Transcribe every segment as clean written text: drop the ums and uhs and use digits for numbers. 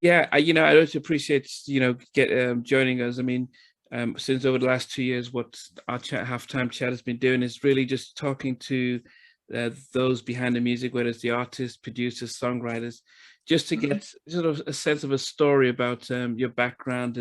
Yeah, I also appreciate get joining us. I mean, since over the last 2 years, what our halftime chat has been doing is really just talking to those behind the music, whether it's the artists, producers, songwriters, just to get sort of a sense of a story about your background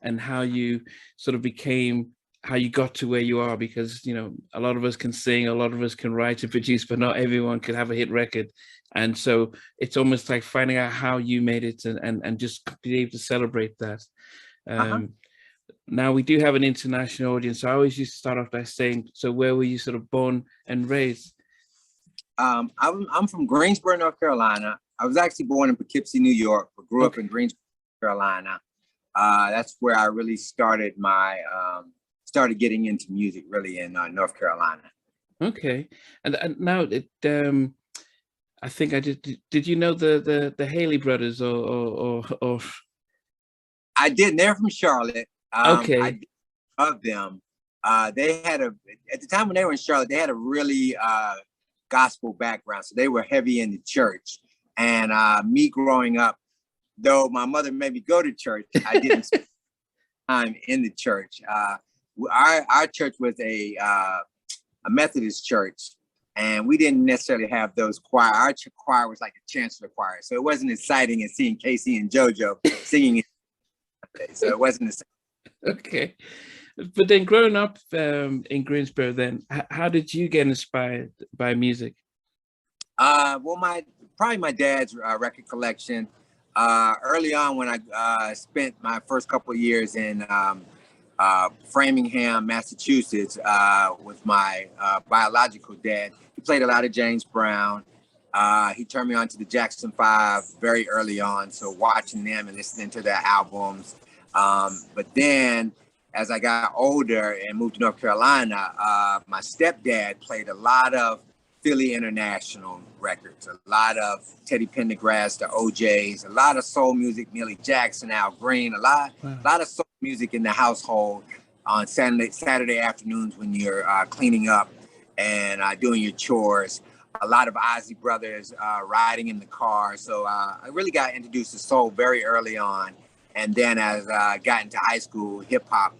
and how you sort of became, how you got to where you are, because a lot of us can sing, a lot of us can write and produce, but not everyone could have a hit record. And so it's almost like finding out how you made it and just be able to celebrate that. Now we do have an international audience, so I always used to start off by saying, so where were you sort of born and raised? I'm from Greensboro, North Carolina. I was actually born in Poughkeepsie, New York, but grew up in Greensboro, North Carolina. That's where I really started started getting into music, really, in North Carolina. Okay, and now I think I did. Did you know the Haley brothers or? I didn't. They're from Charlotte. Okay. I love them. They had at the time when they were in Charlotte, they had a really gospel background, so they were heavy in the church. And me growing up, though my mother made me go to church, I didn't spend time in the church. Our church was a Methodist church, and we didn't necessarily have those choir. Our choir was like a chancellor choir, so it wasn't exciting as seeing Casey and JoJo singing. So it wasn't exciting. Okay, but then growing up in Greensboro, then how did you get inspired by music? Well, probably my dad's record collection. Early on, when I spent my first couple of years in Framingham, Massachusetts, with my biological dad, he played a lot of James Brown. He turned me on to the Jackson 5 very early on, so watching them and listening to their albums. But then as I got older and moved to North Carolina, my stepdad played a lot of Philly International records, a lot of Teddy Pendergrass, the OJs, a lot of soul music, Millie Jackson, Al Green, a lot of soul music in the household on Saturday afternoons when you're cleaning up and doing your chores. A lot of Ozzy Brothers riding in the car. So I really got introduced to soul very early on. And then as I got into high school, hip hop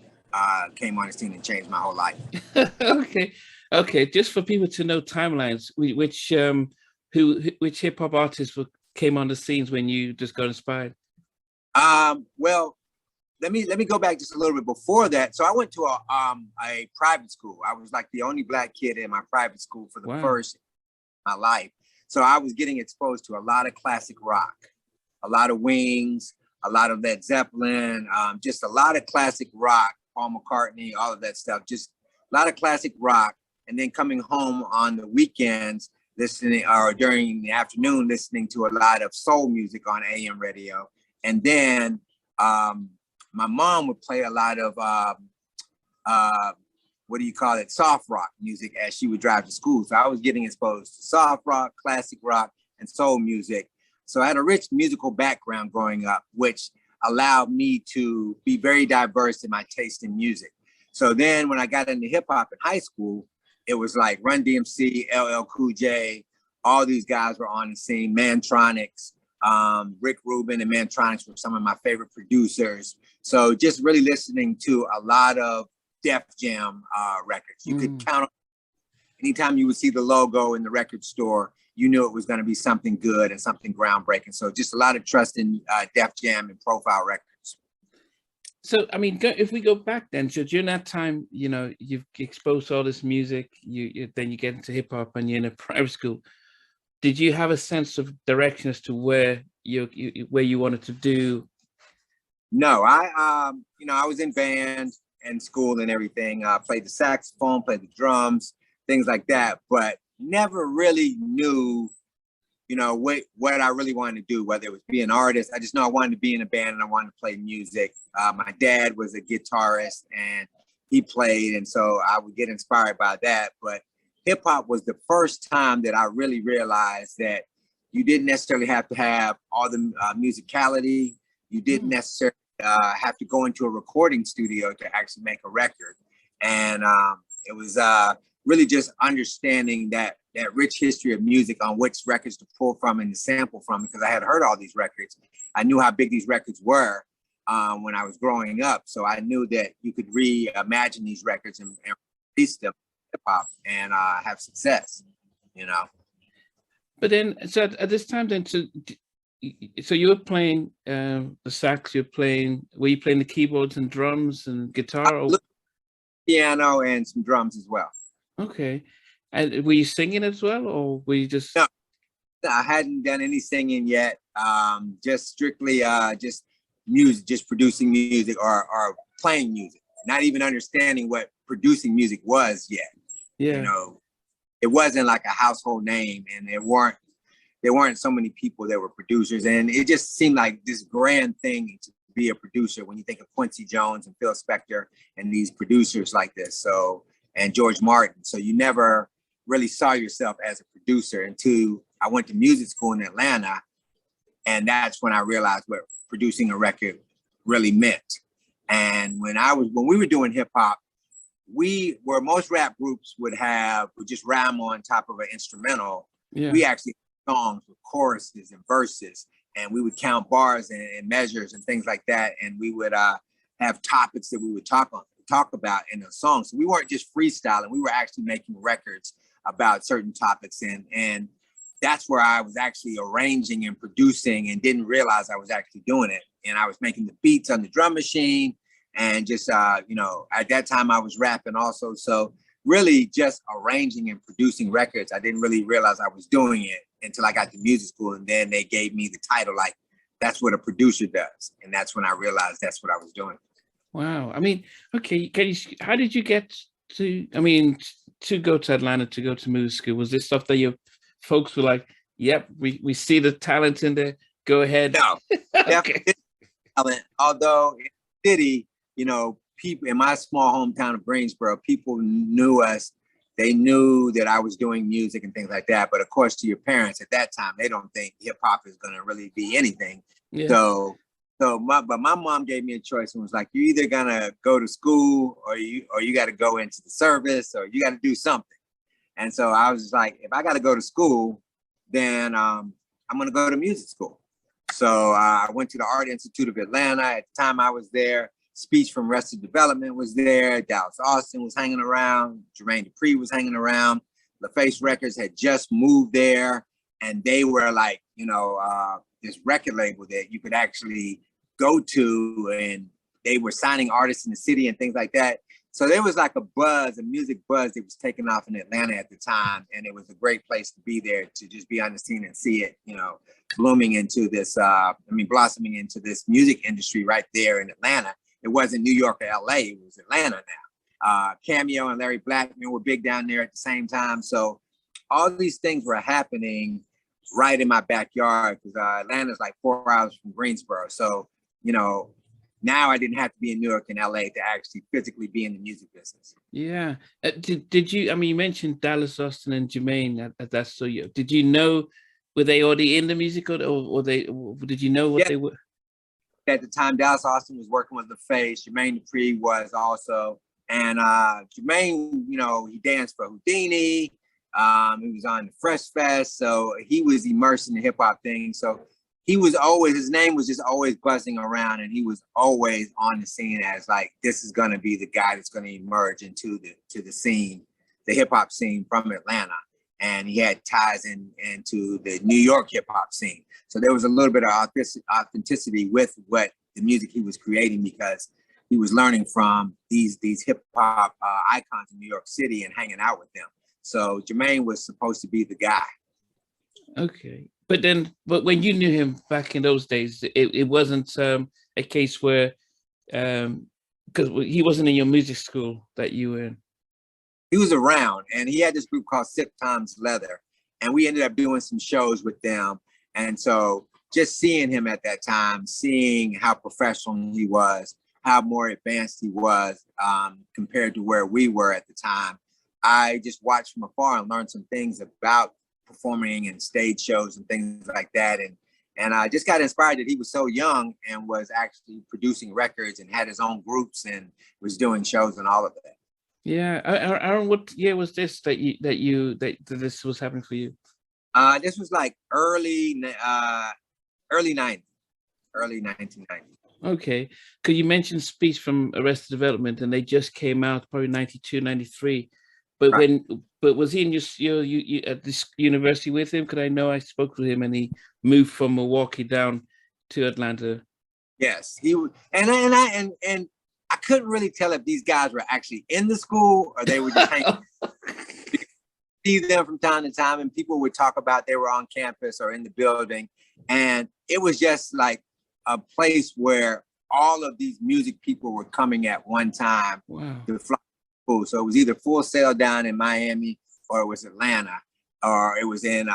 came on the scene and changed my whole life. Okay. Just for people to know timelines, which hip hop artists came on the scenes when you just got inspired? Well, let me go back just a little bit before that. So I went to a private school. I was like the only Black kid in my private school for the first my life. So I was getting exposed to a lot of classic rock, a lot of Wings, a lot of Led Zeppelin, just a lot of classic rock, Paul McCartney, all of that stuff, just a lot of classic rock. And then coming home on the weekends, listening, or during the afternoon, listening to a lot of soul music on AM radio. And then my mom would play a lot of, soft rock music as she would drive to school. So I was getting exposed to soft rock, classic rock, and soul music. So I had a rich musical background growing up, which allowed me to be very diverse in my taste in music. So then when I got into hip hop in high school, it was like Run DMC, LL Cool J, all these guys were on the scene, Mantronics, Rick Rubin and Mantronics were some of my favorite producers. So just really listening to a lot of Def Jam records. You could count on anytime you would see the logo in the record store, you knew it was going to be something good and something groundbreaking. So just a lot of trust in Def Jam and Profile Records. So, I mean, if we go back then, so during that time, you've exposed to all this music, then you get into hip hop and you're in a private school. Did you have a sense of direction as to where you wanted to do? No, I was in band and school and everything. Played the saxophone, played the drums, things like that, but never really knew, what I really wanted to do, whether it was be an artist. I just know I wanted to be in a band and I wanted to play music. My dad was a guitarist and he played, and so I would get inspired by that. But hip hop was the first time that I really realized that you didn't necessarily have to have all the musicality. You didn't necessarily have to go into a recording studio to actually make a record. And it was really just understanding that rich history of music on which records to pull from and to sample from, because I had heard all these records. I knew how big these records were when I was growing up. So I knew that you could reimagine these records and release them hip hop and have success, you know. But then, so at this time, then, so you were playing the sax. Were you playing the keyboards and drums and guitar? Or? Piano and some drums as well. Okay. And were you singing as well, or were you just? No, I hadn't done any singing yet. Just strictly just music, just producing music or playing music. Not even understanding what producing music was yet. Yeah. You know, it wasn't like a household name, and there weren't so many people that were producers, and it just seemed like this grand thing to be a producer when you think of Quincy Jones and Phil Spector and these producers like this. So, and George Martin. So you never really saw yourself as a producer until I went to music school in Atlanta. And that's when I realized what producing a record really meant. And when we were doing hip hop, where most rap groups would just rhyme on top of an instrumental, we actually had songs with choruses and verses, and we would count bars and measures and things like that. And we would have topics that we would talk about in the songs. So we weren't just freestyling, we were actually making records about certain topics. And that's where I was actually arranging and producing and didn't realize I was actually doing it. And I was making the beats on the drum machine and just, you know, at that time I was rapping also. So really just arranging and producing records. I didn't really realize I was doing it until I got to music school. And then they gave me the title, like, that's what a producer does. And that's when I realized that's what I was doing. Wow. I mean, okay, how did you get to go to Atlanta, to go to music school? Was this stuff that your folks were like, yep, we see the talent in there, go ahead? No, okay. Talent. Although in the city, you know, people in my small hometown of Greensboro, people knew us. They knew that I was doing music and things like that. But of course, to your parents at that time, they don't think hip hop is going to really be anything. Yeah. But my mom gave me a choice and was like, you're either gonna go to school or you got to go into the service or you got to do something. And so I was just like, if I got to go to school, then I'm going to go to music school. So I went to the Art Institute of Atlanta. At the time I was there, Speech from Arrested Development was there. Dallas Austin was hanging around. Jermaine Dupri was hanging around. LaFace Records had just moved there. And they were like, you know, this record label that you could actually go to, and they were signing artists in the city and things like that. So there was like a music buzz that was taking off in Atlanta at the time. And it was a great place to be there, to just be on the scene and see it, you know, blossoming into this music industry right there in Atlanta. It wasn't New York or LA, it was Atlanta now. Cameo and Larry Blackman were big down there at the same time. So all these things were happening right in my backyard, because Atlanta's like 4 hours from Greensboro. So, you know, now I didn't have to be in New York and LA to actually physically be in the music business. Yeah. Did you, I mean, you mentioned Dallas Austin and Jermaine at that studio. Did you know, were they already in the music, or did you know what they were? At the time, Dallas Austin was working with LaFace. Jermaine Dupri was also. And Jermaine, you know, he danced for Houdini. He was on the Fresh Fest. So he was immersed in the hip hop thing. So he was always, his name was just always buzzing around, and he was always on the scene as like, this is going to be the guy that's going to emerge into the scene, the hip hop scene from Atlanta. And he had ties into the New York hip hop scene. So there was a little bit of authenticity with what the music he was creating, because he was learning from these hip hop icons in New York City and hanging out with them. So Jermaine was supposed to be the guy. Okay. But when you knew him back in those days, it wasn't a case where, because he wasn't in your music school that you were in. He was around, and he had this group called Sip Tom's Leather, and we ended up doing some shows with them. And so just seeing him at that time, seeing how professional he was, how more advanced he was compared to where we were at the time, I just watched from afar and learned some things about performing and stage shows and things like that. And I just got inspired that he was so young and was actually producing records and had his own groups and was doing shows and all of that. Yeah, Aaron, what year was this that this was happening for you? This was like early 90s, early 1990s. Okay, because you mentioned Speech from Arrested Development, and they just came out probably 92, 93. But Right. but was he in you at this university with him? Because I know I spoke with him, and he moved from Milwaukee down to Atlanta. Yes, he was, and I couldn't really tell if these guys were actually in the school or they were just hanging. See them from time to time, and people would talk about they were on campus or in the building, and it was just like a place where all of these music people were coming at one time. Wow. To fly to school. So it was either Full Sail down in Miami, or it was Atlanta, or it was in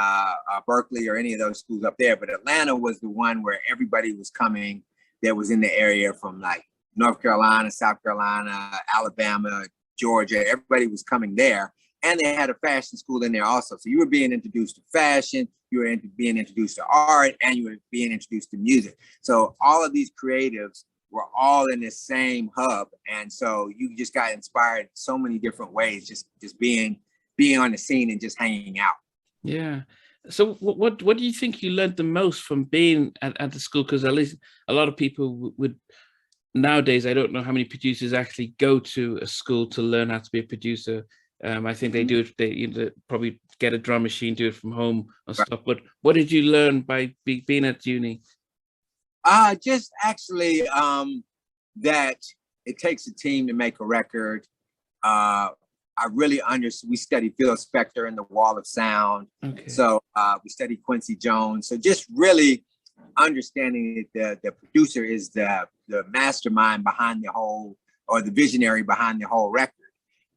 Berkeley, or any of those schools up there. But Atlanta was the one where everybody was coming that was in the area from like North Carolina, South Carolina, Alabama, Georgia. Everybody was coming there. And they had a fashion school in there also. So you were being introduced to fashion, you were being introduced to art, and you were being introduced to music. So all of these creatives were all in this same hub. And so you just got inspired so many different ways, just being on the scene and just hanging out. Yeah. So what do you think you learned the most from being at the school? Because at least a lot of people would nowadays, I don't know how many producers actually go to a school to learn how to be a producer. I think they do it. They probably get a drum machine, do it from home and stuff. But what did you learn by being at uni? Just actually that it takes a team to make a record. I really understood. We studied Phil Spector and the Wall of Sound. Okay. So we studied Quincy Jones. So just really understanding that the producer is the mastermind behind the whole, or the visionary behind the whole record.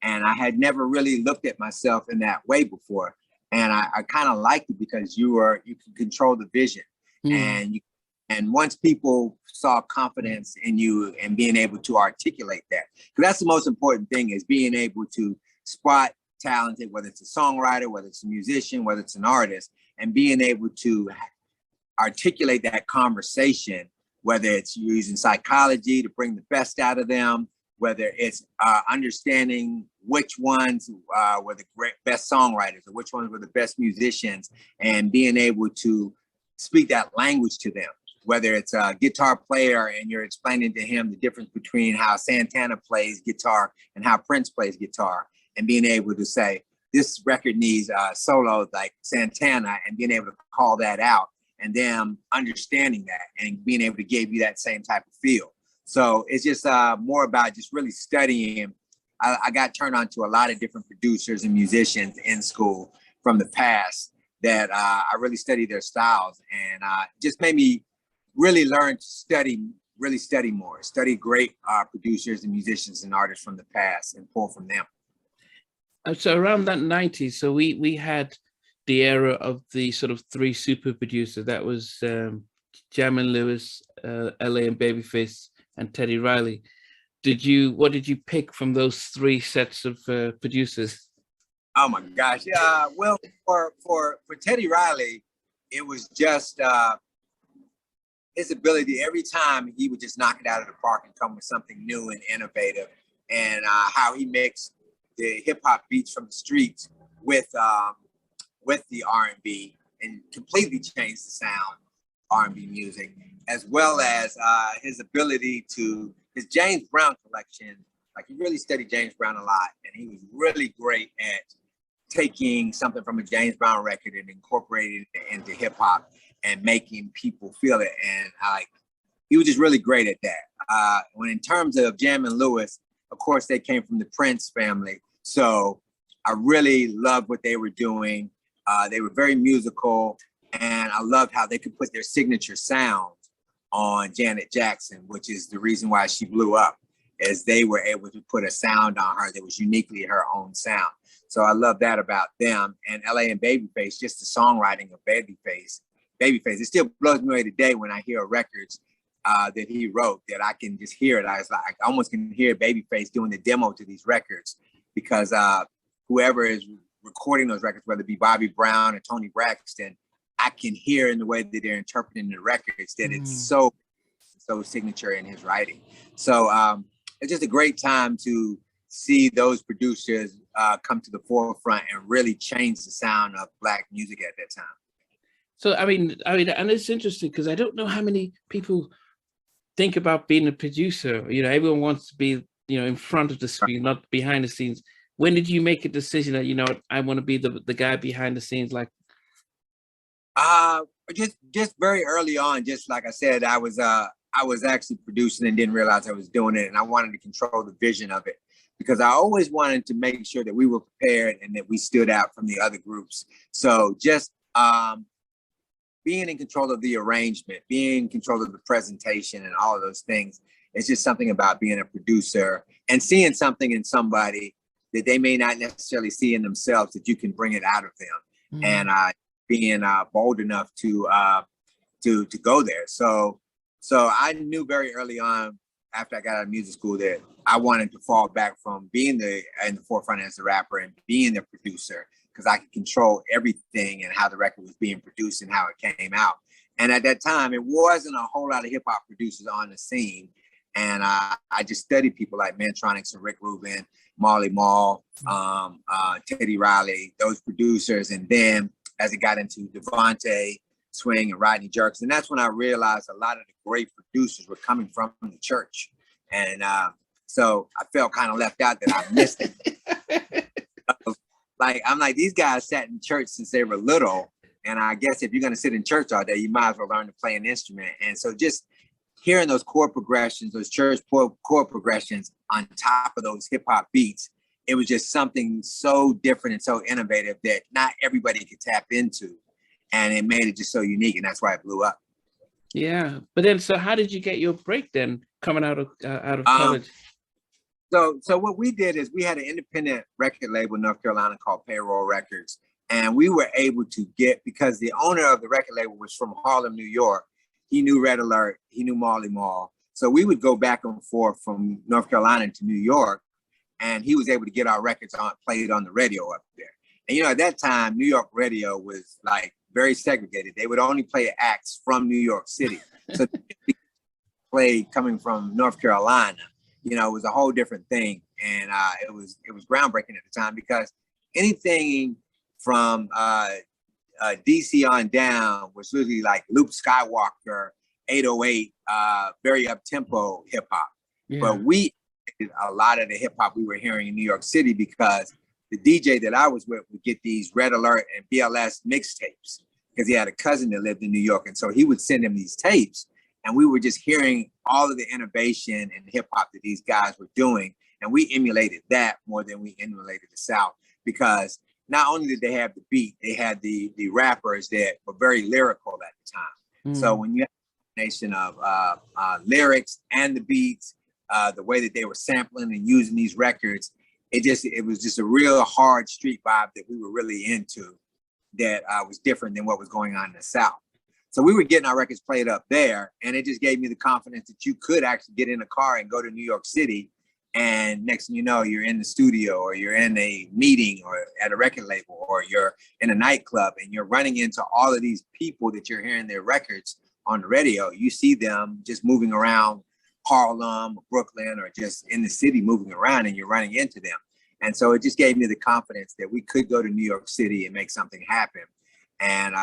And I had never really looked at myself in that way before. And I kind of liked it because you can control the vision. And once people saw confidence in you and being able to articulate that, because that's the most important thing, is being able to spot talented, whether it's a songwriter, whether it's a musician, whether it's an artist, and being able to articulate that conversation, whether it's using psychology to bring the best out of them, whether it's understanding which ones were the best songwriters or which ones were the best musicians, and being able to speak that language to them, whether it's a guitar player and you're explaining to him the difference between how Santana plays guitar and how Prince plays guitar, and being able to say, this record needs solos like Santana, and being able to call that out, and them understanding that and being able to give you that same type of feel. So it's just more about just really studying. I got turned on to a lot of different producers and musicians in school from the past that I really studied their styles, and just made me really learn to really study more, study great producers and musicians and artists from the past and pull from them. So around that 90s, so we had the era of the sort of three super producers. That was Jammin' Lewis, LA and Babyface, and Teddy Riley. What did you pick from those three sets of producers? Oh my gosh. Well, for Teddy Riley, it was just his ability. Every time he would just knock it out of the park and come with something new and innovative, and how he mixed the hip hop beats from the streets with the R&B, and completely changed the sound R&B music, as well as his ability to his James Brown collection. Like, he really studied James Brown a lot, and he was really great at taking something from a James Brown record and incorporating it into hip hop and making people feel it. And he was just really great at that. When in terms of Jammin' Lewis, of course, they came from the Prince family. So I really loved what they were doing. They were very musical, and I loved how they could put their signature sound on Janet Jackson, which is the reason why she blew up, as they were able to put a sound on her that was uniquely her own sound. So I love that about them. And LA and Babyface, just the songwriting of Babyface, it still blows me away today when I hear records that he wrote, that I can just hear it. I almost can hear Babyface doing the demo to these records, because whoever is recording those records, whether it be Bobby Brown or Tony Braxton, I can hear in the way that they're interpreting the records that it's so signature in his writing. So it's just a great time to see those producers come to the forefront and really change the sound of Black music at that time. So, I mean, and it's interesting because I don't know how many people think about being a producer. You know, everyone wants to be, you know, in front of the screen, not behind the scenes. When did you make a decision that, you know, I want to be the guy behind the scenes? Like, just very early on. Just like I said, I was actually producing and didn't realize I was doing it, and I wanted to control the vision of it because I always wanted to make sure that we were prepared and that we stood out from the other groups. So just being in control of the arrangement, being in control of the presentation and all of those things. It's just something about being a producer and seeing something in somebody that they may not necessarily see in themselves, that you can bring it out of them. And being bold enough to go there. So I knew very early on after I got out of music school that I wanted to fall back from being in the forefront as a rapper and being the producer, because I could control everything and how the record was being produced and how it came out. And at that time, it wasn't a whole lot of hip hop producers on the scene. And I just studied people like Mantronix and Rick Rubin, Marley Marl, Teddy Riley, those producers. And then as it got into Devontae Swing and Rodney Jerkins, and that's when I realized a lot of the great producers were coming from the church. And so I felt kind of left out that I missed it. Like, I'm like, these guys sat in church since they were little. And I guess if you're going to sit in church all day, you might as well learn to play an instrument. And so just hearing those chord progressions, those church chord progressions on top of those hip hop beats, it was just something so different and so innovative that not everybody could tap into. And it made it just so unique. And that's why it blew up. Yeah. But then, so how did you get your break then coming out of college? So what we did is we had an independent record label in North Carolina called Payroll Records. And we were able to get, because the owner of the record label was from Harlem, New York. He knew Red Alert, he knew Marley Marl. So we would go back and forth from North Carolina to New York, and he was able to get our records played on the radio up there. And you know, at that time, New York radio was like very segregated. They would only play acts from New York City. So played coming from North Carolina, you know, it was a whole different thing. And it was groundbreaking at the time, because anything from DC on down was really like Luke Skywalker, 808, very up-tempo hip hop. Yeah. But we did a lot of the hip hop we were hearing in New York City, because the DJ that I was with would get these Red Alert and BLS mixtapes, because he had a cousin that lived in New York. And so he would send him these tapes, and we were just hearing all of the innovation and hip hop that these guys were doing. And we emulated that more than we emulated the South, because not only did they have the beat, they had the rappers that were very lyrical at the time. So when you have a combination of lyrics and the beats, the way that they were sampling and using these records, it was just a real hard street vibe that we were really into, that was different than what was going on in the South. So we were getting our records played up there, and it just gave me the confidence that you could actually get in a car and go to New York City, and next thing you know, you're in the studio, or you're in a meeting, or at a record label, or you're in a nightclub, and you're running into all of these people that you're hearing their records on the radio. You see them just moving around Harlem, Brooklyn, or just in the city moving around, and you're running into them. And so it just gave me the confidence that we could go to New York City and make something happen. And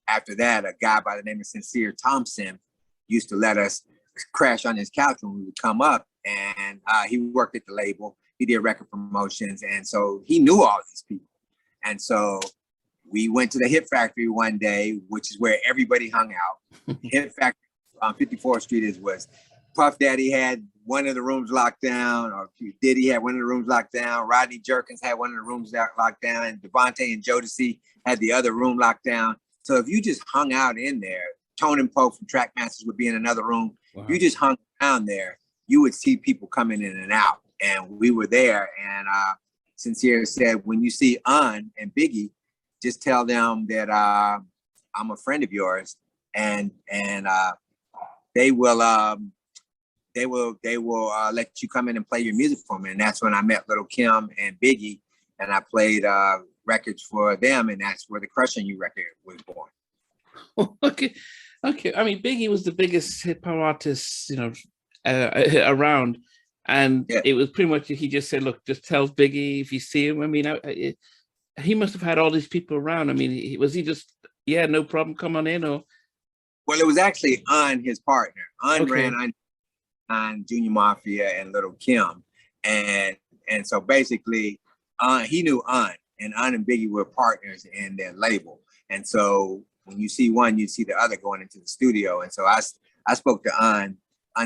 after that, a guy by the name of Sincere Thompson used to let us crash on his couch when we would come up. And he worked at the label. He did record promotions. And so he knew all these people. And so we went to the Hit Factory one day, which is where everybody hung out. Hit Factory on 54th Street was Puff Daddy had one of the rooms locked down, or Diddy had one of the rooms locked down. Rodney Jerkins had one of the rooms locked down, and Devontae and Jodeci had the other room locked down. So if you just hung out in there, Tone and Poe from Trackmasters would be in another room. Wow. If you just hung down there, you would see people coming in and out. And we were there. And Sincere said, when you see Un and Biggie, just tell them that I'm a friend of yours, and they will let you come in and play your music for me. And that's when I met Lil Kim and Biggie, and I played records for them, and that's where the Crush on You record was born. Okay. I mean, Biggie was the biggest hip hop artist, you know, around. And Yeah. it was pretty much, he just said, look, just tell Biggie if you see him. I mean, he must have had all these people around. I mean, was he just, yeah, no problem, come on in? Or Well, it was actually his partner. okay. Ran on Junior Mafia and Lil Kim. And so basically, he knew and and Biggie were partners in their label. And so when you see one, you see the other going into the studio. And so I spoke to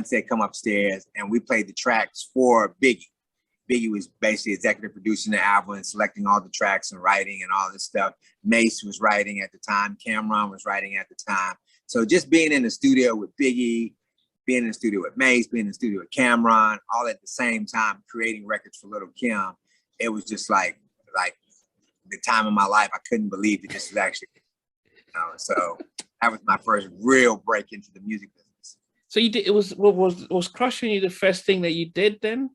said, come upstairs, and we played the tracks for Biggie. Biggie was basically executive producing the album and selecting all the tracks and writing and all this stuff. Mace was writing at the time. Cameron was writing at the time. So just being in the studio with Biggie, being in the studio with Mace, being in the studio with Cameron, all at the same time, creating records for Lil Kim, it was just like the time of my life. I couldn't believe that this was actually, so that was my first real break into the music business. So you did, was Crush on You the first thing that you did then?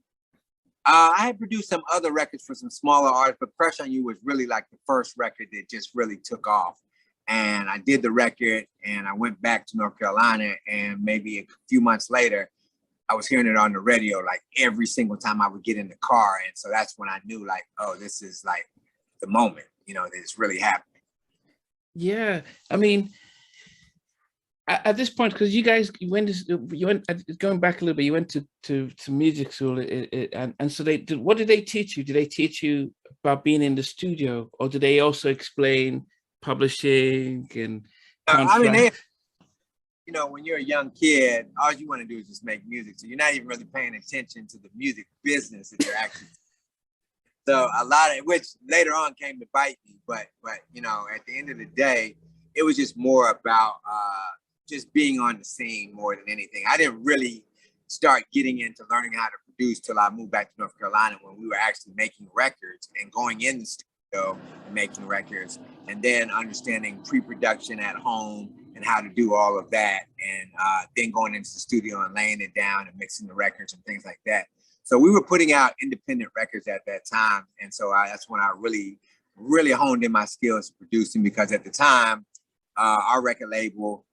I had produced some other records for some smaller artists, but Crush on You was really like the first record that just really took off. And I did the record, and I went back to North Carolina, and maybe a few months later, I was hearing it on the radio like every single time I would get in the car. And so that's when I knew, like, oh, this is like the moment, that it's really happening. Yeah. I mean, at this point, because you guys went going back a little bit, you went to music school, and so what did they teach you? Did they teach you about being in the studio, or did they also explain publishing and I mean, when you're a young kid, all you want to do is just make music. So you're not even really paying attention to the music business that you're actually. So a lot of which later on came to bite me, but at the end of the day, it was just more about just being on the scene more than anything. I didn't really start getting into learning how to produce till I moved back to North Carolina, when we were actually making records and going in the studio and making records, and then understanding pre-production at home and how to do all of that, and then going into the studio and laying it down and mixing the records and things like that. So we were putting out independent records at that time. And so that's when I really, really honed in my skills producing, because at the time, our record label,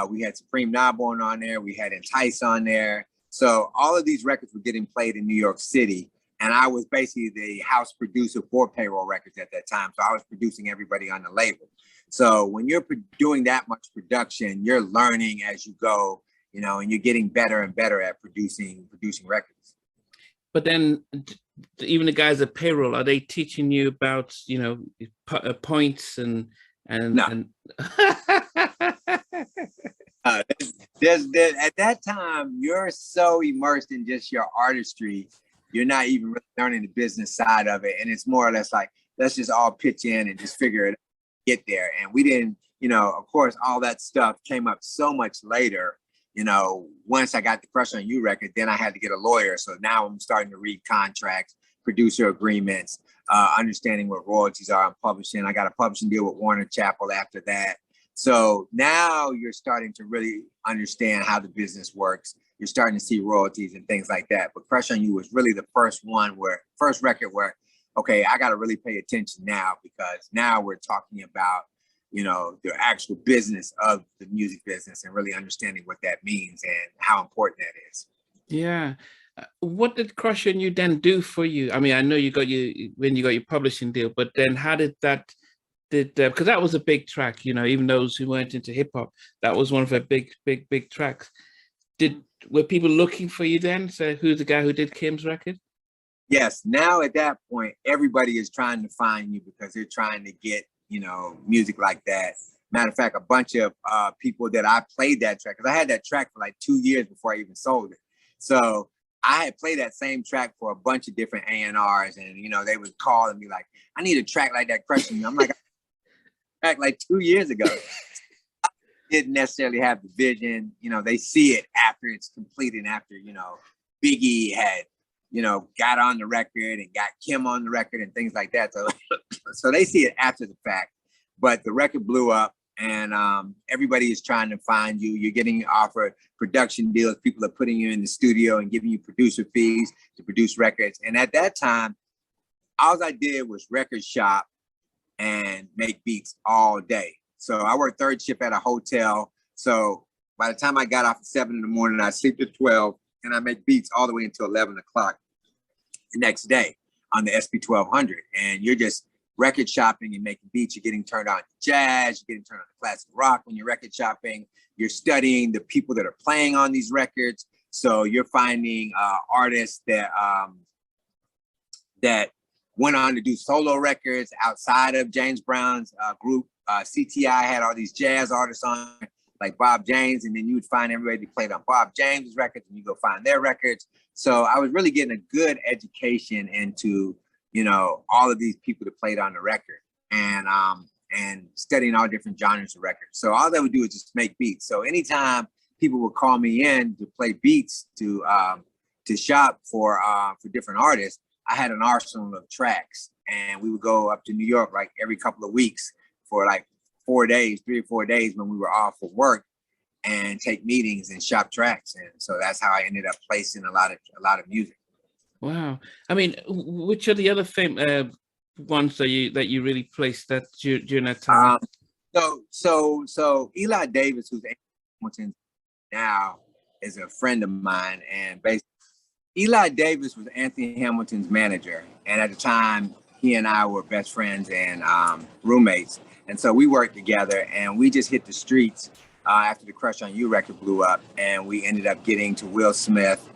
we had Supreme Nobborn on there, we had Entice on there. So all of these records were getting played in New York City. And I was basically the house producer for Payroll Records at that time. So I was producing everybody on the label. So when you're doing that much production, you're learning as you go, and you're getting better and better at producing records. But then even the guys at Payroll, are they teaching you about, points and no. And at that time, you're so immersed in just your artistry, you're not even really learning the business side of it. And it's more or less like, let's just all pitch in and just figure it out, get there. And we didn't, of course, all that stuff came up so much later. Once I got the Crush on You record, then I had to get a lawyer. So now I'm starting to read contracts, producer agreements, understanding what royalties are on publishing. I got a publishing deal with Warner Chappell after that. So now you're starting to really understand how the business works. You're starting to see royalties and things like that. But Crush on You was really the first record where, okay, I got to really pay attention now, because now we're talking about the actual business of the music business and really understanding what that means and how important that is. Yeah. What did Crush on You then do for you? I mean, I know when you got your publishing deal, but then how did that, because that was a big track, even those who weren't into hip hop, that was one of their big tracks. Were people looking for you then? So who's the guy who did Kim's record? Yes. Now at that point, everybody is trying to find you because they're trying to get music like that. Matter of fact, a bunch of people that I played that track, because I had that track for like 2 years before I even sold it. So I had played that same track for a bunch of different A&Rs, and they would call and be like, I need a track like that, Crush on You. I'm like, track like 2 years ago. I didn't necessarily have the vision. They see it after it's completed, after, Biggie had, got on the record and got Kim on the record and things like that. So they see it after the fact, but the record blew up, and everybody is trying to find you. You're getting offered production deals. People are putting you in the studio and giving you producer fees to produce records. And at that time, all I did was record shop and make beats all day. So I worked third shift at a hotel. So by the time I got off at 7 in the morning, I'd sleep to 12, and I make beats all the way until 11 o'clock the next day on the SP1200. And you're just record shopping and making beats. You're getting turned on to jazz, you're getting turned on to classic rock when you're record shopping. You're studying the people that are playing on these records. So you're finding artists that that went on to do solo records outside of James Brown's group. CTI had all these jazz artists on, like Bob James, and then you would find everybody that played on Bob James's records, and you go find their records. So I was really getting a good education into, you know, all of these people that played on the record, and studying all different genres of records. So all they would do is just make beats. So anytime people would call me in to play beats to shop for different artists, I had an arsenal of tracks, and we would go up to New York like every couple of weeks for like 4 days, 3 or 4 days when we were off for work, and take meetings and shop tracks. And so that's how I ended up placing a lot of music. Wow. I mean, which are the other ones that you really placed that during that time? So Eli Davis, who's Hamilton now, is a friend of mine, and basically Eli Davis was Anthony Hamilton's manager, and at the time he and I were best friends and roommates, and so we worked together, and we just hit the streets after the Crush on You record blew up, and we ended up getting to Will Smith,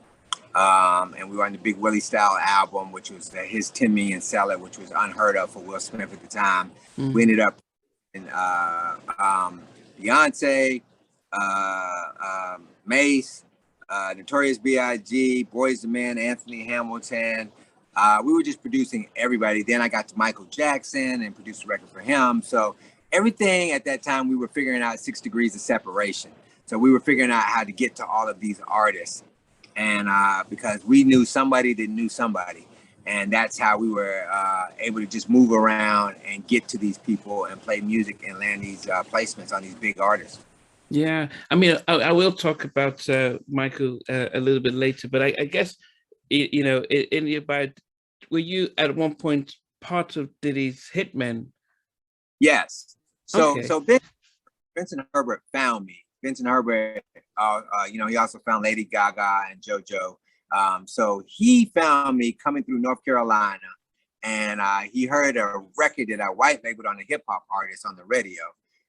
and we were on the big Willie Style album, which was his 10 million seller, which was unheard of for Will Smith at the time. We ended up in Beyonce, Mace, Notorious B.I.G, Boyz II Men, Anthony Hamilton. We were just producing everybody. Then I got to Michael Jackson and produced a record for him. So everything at that time, we were figuring out 6 degrees of separation. So we were figuring out how to get to all of these artists. And because we knew somebody that knew somebody. And that's how we were able to just move around and get to these people and play music and land these placements on these big artists. Yeah, I mean, I will talk about Michael a little bit later, but I guess, you know, were you at one point part of Diddy's Hitmen? Yes. So Vincent Herbert found me. Vincent Herbert, you know, he also found Lady Gaga and JoJo. So he found me coming through North Carolina, and he heard a record that I white labeled on a hip hop artist on the radio.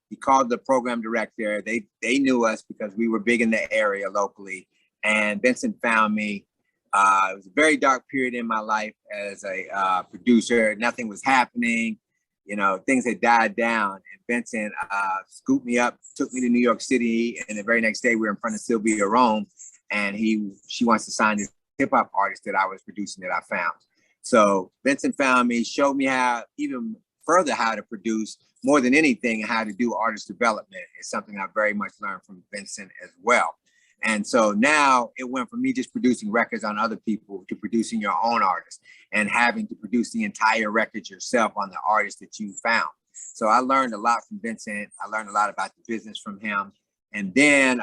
He called the program director. They knew us because we were big in the area locally. And Vincent found me. It was a very dark period in my life as a producer. Nothing was happening. You know, things had died down. And Vincent scooped me up, took me to New York City. And the very next day, we were in front of Sylvia Rome. And she wants to sign this hip hop artist that I was producing that I found. So Vincent found me, showed me how to produce. More than anything, how to do artist development is something I very much learned from Vincent as well. And so now it went from me just producing records on other people to producing your own artist and having to produce the entire record yourself on the artist that you found. So I learned a lot from Vincent. I learned a lot about the business from him. And then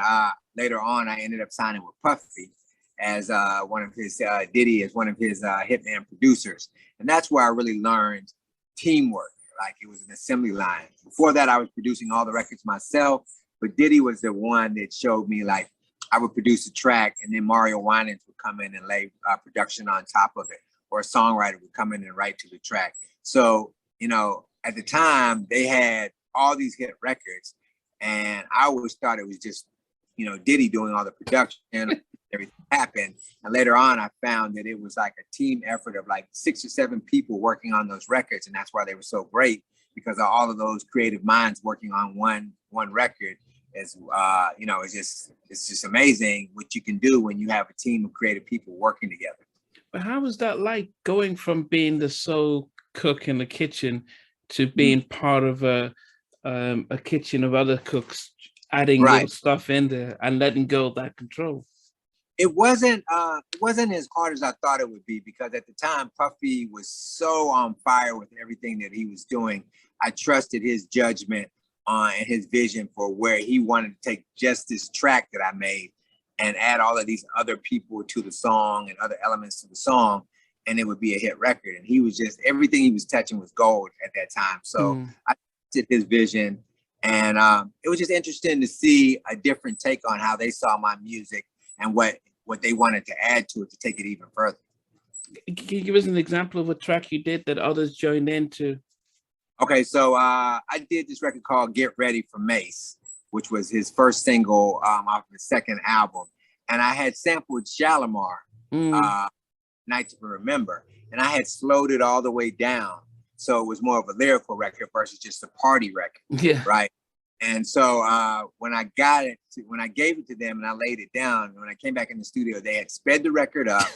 later on, I ended up signing with Puffy as one of his, Diddy as one of his Hitman producers. And that's where I really learned teamwork. Like it was an assembly line. Before that, I was producing all the records myself, but Diddy was the one that showed me, like, I would produce a track and then Mario Winans would come in and lay production on top of it, or a songwriter would come in and write to the track. So, you know, at the time they had all these hit records, and I always thought it was just, you know, Diddy doing all the production. Everything happened. And later on, I found that it was like a team effort of like 6 or 7 people working on those records. And that's why they were so great, because of all of those creative minds working on one record. Is you know, it's just amazing what you can do when you have a team of creative people working together. But how was that like, going from being the sole cook in the kitchen to being part of a kitchen of other cooks, adding little stuff in there and letting go of that control? It wasn't as hard as I thought it would be, because at the time Puffy was so on fire with everything that he was doing. I trusted his judgment and his vision for where he wanted to take just this track that I made and add all of these other people to the song and other elements to the song, and it would be a hit record. And he was just, everything he was touching was gold at that time. So I trusted his vision, and it was just interesting to see a different take on how they saw my music and what what they wanted to add to it to take it even further. Can you give us an example of a track you did that others joined into? Okay, so I did this record called Get Ready for Mace, which was his first single off his second album. And I had sampled Shalimar, Night to Remember, and I had slowed it all the way down. So it was more of a lyrical record versus just a party record, right? And so when I gave it to them and I laid it down, when I came back in the studio, they had sped the record up,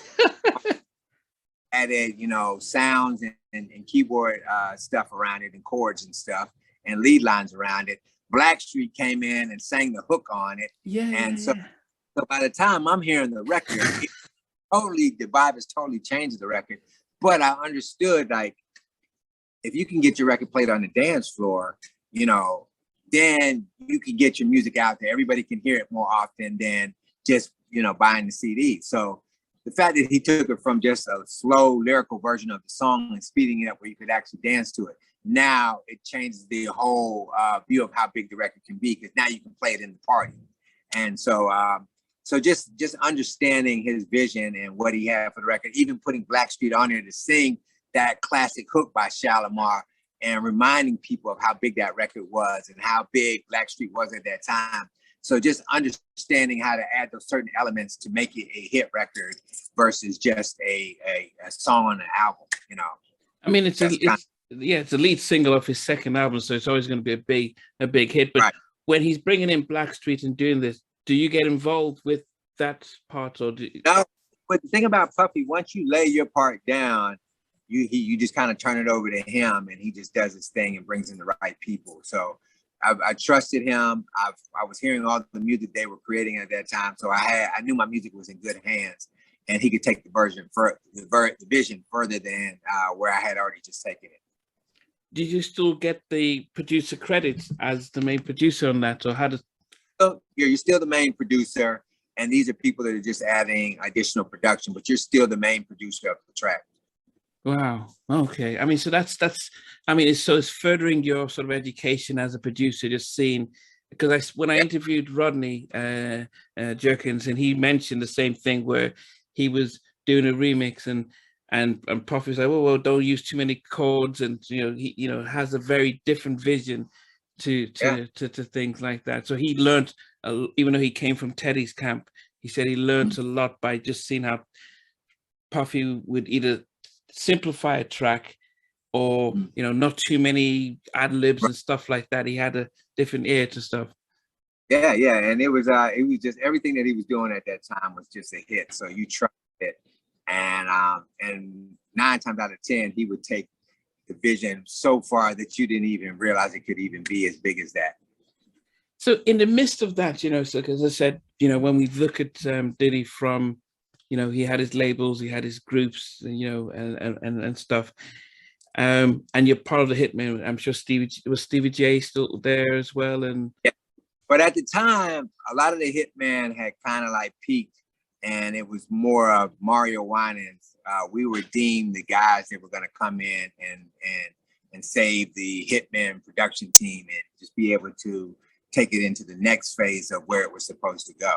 added, you know, sounds and keyboard stuff around it and chords and stuff and lead lines around it. Blackstreet came in and sang the hook on it. So by the time I'm hearing the record, the vibe has totally changed the record. But I understood, like, if you can get your record played on the dance floor, you know, then you can get your music out there. Everybody can hear it more often than just, you know, buying the CD. So the fact that he took it from just a slow lyrical version of the song and speeding it up where you could actually dance to it, now it changes the whole view of how big the record can be, because now you can play it in the party. And so so just understanding his vision and what he had for the record, even putting Blackstreet on there to sing that classic hook by Shalimar and reminding people of how big that record was and how big Blackstreet was at that time. So just understanding how to add those certain elements to make it a hit record versus just a song on an album, you know. I mean, it's the lead single of his second album, so it's always going to be a big hit. But when he's bringing in Blackstreet and doing this, do you get involved with that part, or No? But the thing about Puffy, once you lay your part down, you just kind of turn it over to him, and he just does his thing and brings in the right people. So I trusted him. I was hearing all the music they were creating at that time, so I knew my music was in good hands, and he could take the vision further than where I had already just taken it. Did you still get the producer credits as the main producer on that, or how does? So you're still the main producer, and these are people that are just adding additional production, but you're still the main producer of the track. Wow. Okay. I mean, so that's. I mean, it's furthering your sort of education as a producer, just seeing, because when I interviewed Rodney Jerkins, and he mentioned the same thing where he was doing a remix and Puffy was like, well, don't use too many chords, and he has a very different vision to things like that. So he learned, even though he came from Teddy's camp, he said he learned a lot by just seeing how Puffy would either simplify a track or not too many ad libs and stuff like that. He had a different ear to stuff. Yeah, and it was just everything that he was doing at that time was just a hit. So you trust it, and 9 times out of 10 he would take the vision so far that you didn't even realize it could even be as big as that. So in the midst of that, so as I said, when we look at Diddy from, he had his labels, he had his groups, and stuff. And you're part of the Hitmen. I'm sure Stevie J still there as well. And yeah. But at the time, a lot of the Hitmen had kind of like peaked, and it was more of Mario Winans. We were deemed the guys that were going to come in and save the Hitmen production team and just be able to take it into the next phase of where it was supposed to go.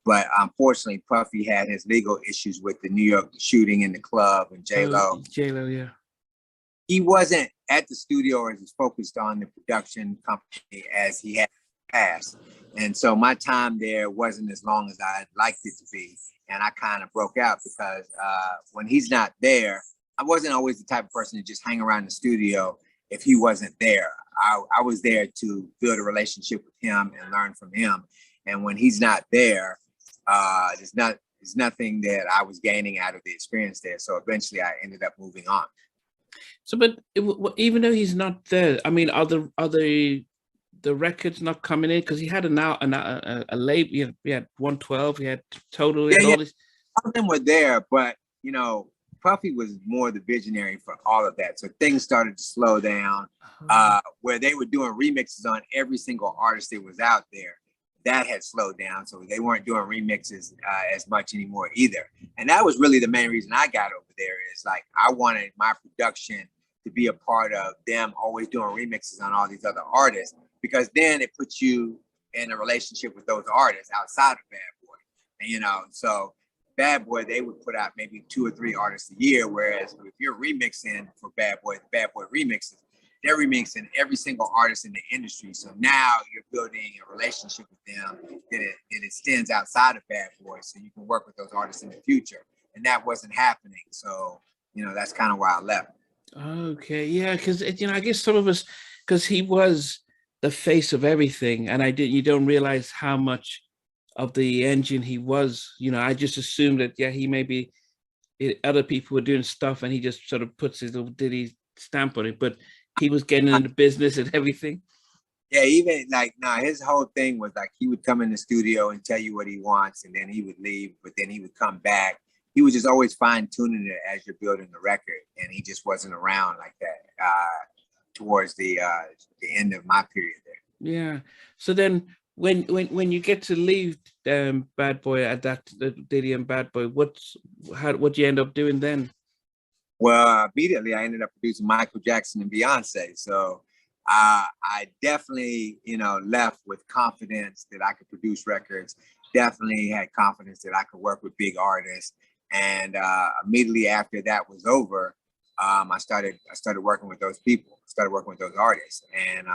But unfortunately, Puffy had his legal issues with the New York shooting in the club and J-Lo. J-Lo, yeah. He wasn't at the studio or as focused on the production company as he had past. And so my time there wasn't as long as I'd liked it to be. And I kind of broke out because when he's not there, I wasn't always the type of person to just hang around the studio if he wasn't there. I was there to build a relationship with him and learn from him. And when he's not there, there's nothing that I was gaining out of the experience there. So eventually I ended up moving on. So, but even though he's not there, I mean, are the records not coming in? Because he had a label. He had 112. He had Total. Yeah, all this. All of them were there, but Puffy was more the visionary for all of that. So things started to slow down, where they were doing remixes on every single artist that was out there. That had slowed down, so they weren't doing remixes as much anymore either. And that was really the main reason I got over there, is like I wanted my production to be a part of them always doing remixes on all these other artists, because then it puts you in a relationship with those artists outside of Bad Boy. And, so Bad Boy, they would put out maybe 2 or 3 artists a year, whereas if you're remixing for Bad Boy, the Bad Boy remixes, they're remixing every single artist in the industry. So now you're building a relationship with them that it extends outside of Bad Boy, so you can work with those artists in the future. And that wasn't happening. So, that's kind of why I left. Okay, yeah, because I guess some of us, because he was the face of everything, and you don't realize how much of the engine he was. I just assumed that he maybe other people were doing stuff, and he just sort of puts his little Diddy stamp on it, but he was getting into business and everything. Yeah, even his whole thing was like he would come in the studio and tell you what he wants, and then he would leave, but then he would come back. He was just always fine tuning it as you're building the record, and he just wasn't around like that towards the end of my period there. Yeah. So then, when you get to leave Bad Boy at that Diddy and Bad Boy, what do you end up doing then? Well, immediately I ended up producing Michael Jackson and Beyonce. So I definitely, left with confidence that I could produce records. Definitely had confidence that I could work with big artists. And immediately after that was over, I started working with those people, started working with those artists. And,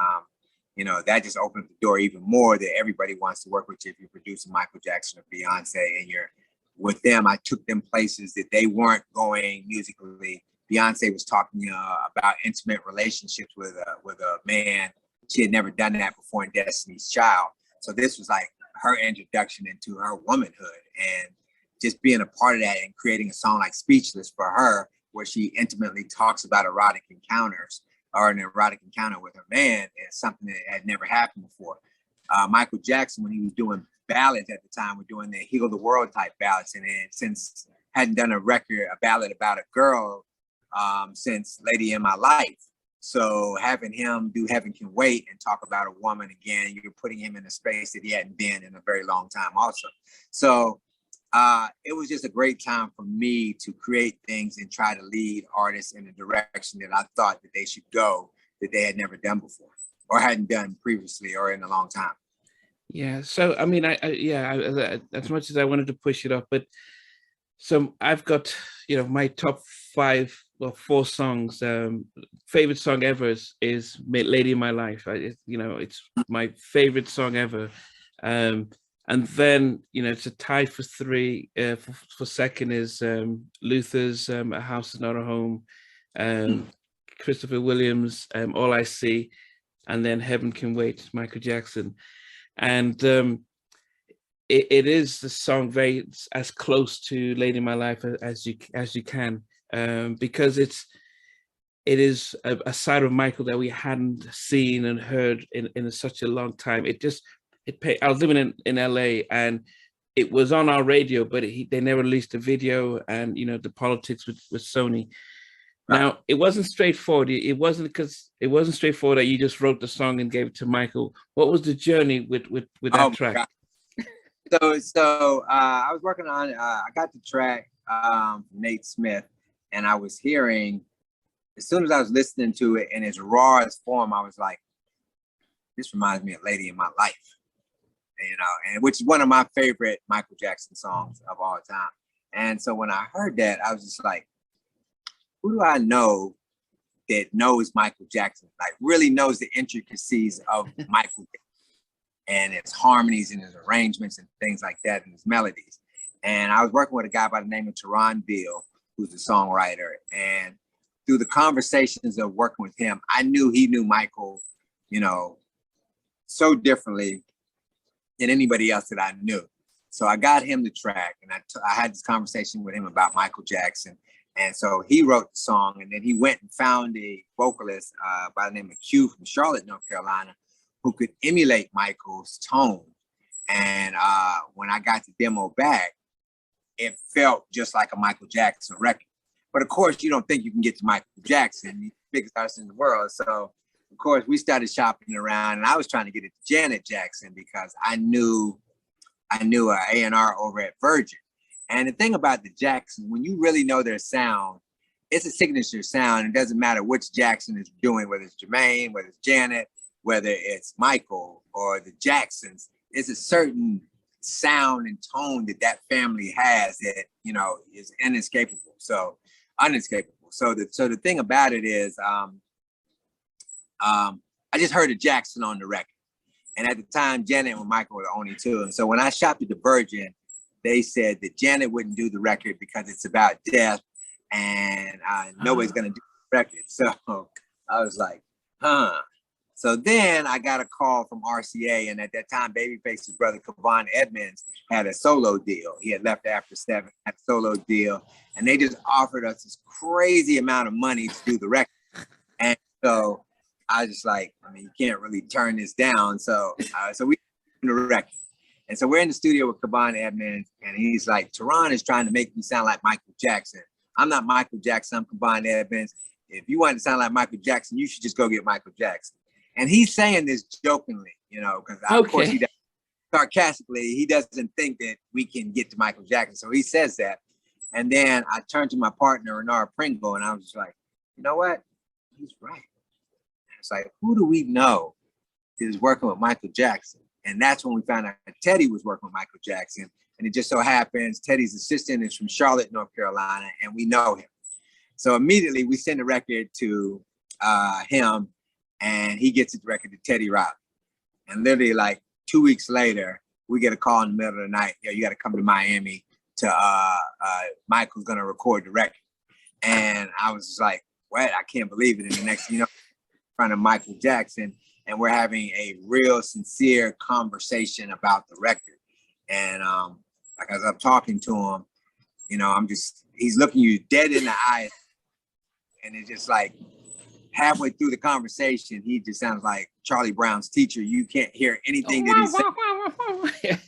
that just opened the door even more that everybody wants to work with you if you're producing Michael Jackson or Beyonce and you're with them. I took them places that they weren't going musically. Beyonce was talking about intimate relationships with a man. She had never done that before in Destiny's Child. So this was like her introduction into her womanhood, and just being a part of that and creating a song like Speechless for her, where she intimately talks about erotic encounters or an erotic encounter with her man, is something that had never happened before. Michael Jackson, when he was doing ballads at the time, were doing the Heal the World type ballads, and then since hadn't done a ballad about a girl since Lady in My Life. So having him do Heaven Can Wait and talk about a woman again, you're putting him in a space that he hadn't been in a very long time also. So it was just a great time for me to create things and try to lead artists in a direction that I thought that they should go, that they had never done before or hadn't done previously or in a long time. Yeah. So, I mean, as much as I wanted to push it up, but so I've got, my top 4 songs. Favorite song ever is Lady in My Life. It's my favorite song ever. And then, it's a tie for 3. For second is Luther's A House Is Not a Home, Christopher Williams, All I See, and then Heaven Can Wait, Michael Jackson. And it is the song very as close to Lady in My Life as you can, because it is a side of Michael that we hadn't seen and heard in such a long time. I was living in LA, and it was on our radio, but they never released a video, and the politics with Sony. Now, it wasn't straightforward. It wasn't straightforward that you just wrote the song and gave it to Michael. What was the journey with that track? So I was working on, I got the track from Nate Smith, and I was hearing, as soon as I was listening to it in its rawest form, I was like, this reminds me of Lady in My Life, and which is one of my favorite Michael Jackson songs of all time. And so when I heard that, I was just like, who do I know that knows Michael Jackson, like really knows the intricacies of Michael Jackson and his harmonies and his arrangements and things like that and his melodies? And I was working with a guy by the name of Teron Beal, who's a songwriter. And through the conversations of working with him, I knew he knew Michael, so differently than anybody else that I knew. So I got him the track, and I had this conversation with him about Michael Jackson. And so he wrote the song, and then he went and found a vocalist by the name of Q from Charlotte, North Carolina, who could emulate Michael's tone. And when I got the demo back, it felt just like a Michael Jackson record. But of course, you don't think you can get to Michael Jackson, the biggest artist in the world. So of course, we started shopping around, and I was trying to get it to Janet Jackson because I knew an A&R over at Virgin. And the thing about the Jacksons, when you really know their sound, it's a signature sound. It doesn't matter which Jackson is doing, whether it's Jermaine, whether it's Janet, whether it's Michael or the Jacksons. It's a certain sound and tone that family has that, you know, is inescapable. So unescapable. So the thing about it is, I just heard of Jackson on the record. And at the time, Janet and Michael were the only two. And so when I shopped at the Virgin, they said that Janet wouldn't do the record because it's about death and nobody's going to do the record. So I was like, huh. So then I got a call from RCA. And at that time, Babyface's brother, Kevon Edmonds, had a solo deal. He had left After 7, had a solo deal. And they just offered us this crazy amount of money to do the record. And so I was just like, I mean, you can't really turn this down. So we did the record. And so we're in the studio with Kevon Edmonds, and he's like, Teron is trying to make me sound like Michael Jackson. I'm not Michael Jackson, I'm Kevon Edmonds. If you want to sound like Michael Jackson, you should just go get Michael Jackson. And he's saying this jokingly, you know, because of course he does, sarcastically, he doesn't think that we can get to Michael Jackson. So he says that. And then I turned to my partner, Renard Pringle, and I was just like, you know what? He's right. It's like, who do we know is working with Michael Jackson? And that's when we found out that Teddy was working with Michael Jackson. And it just so happens Teddy's assistant is from Charlotte, North Carolina, and we know him. So immediately we send the record to him, and he gets the record to Teddy Riley. And literally like 2 weeks later, we get a call in the middle of the night, yo, you got to come to Miami to Michael's going to record the record. And I was just like, what? I can't believe it. And the next thing you know, in front of Michael Jackson, and we're having a real sincere conversation about the record. And like as I'm talking to him, you know, he's looking you dead in the eyes. And it's just like halfway through the conversation, he just sounds like Charlie Brown's teacher. You can't hear anything that he said.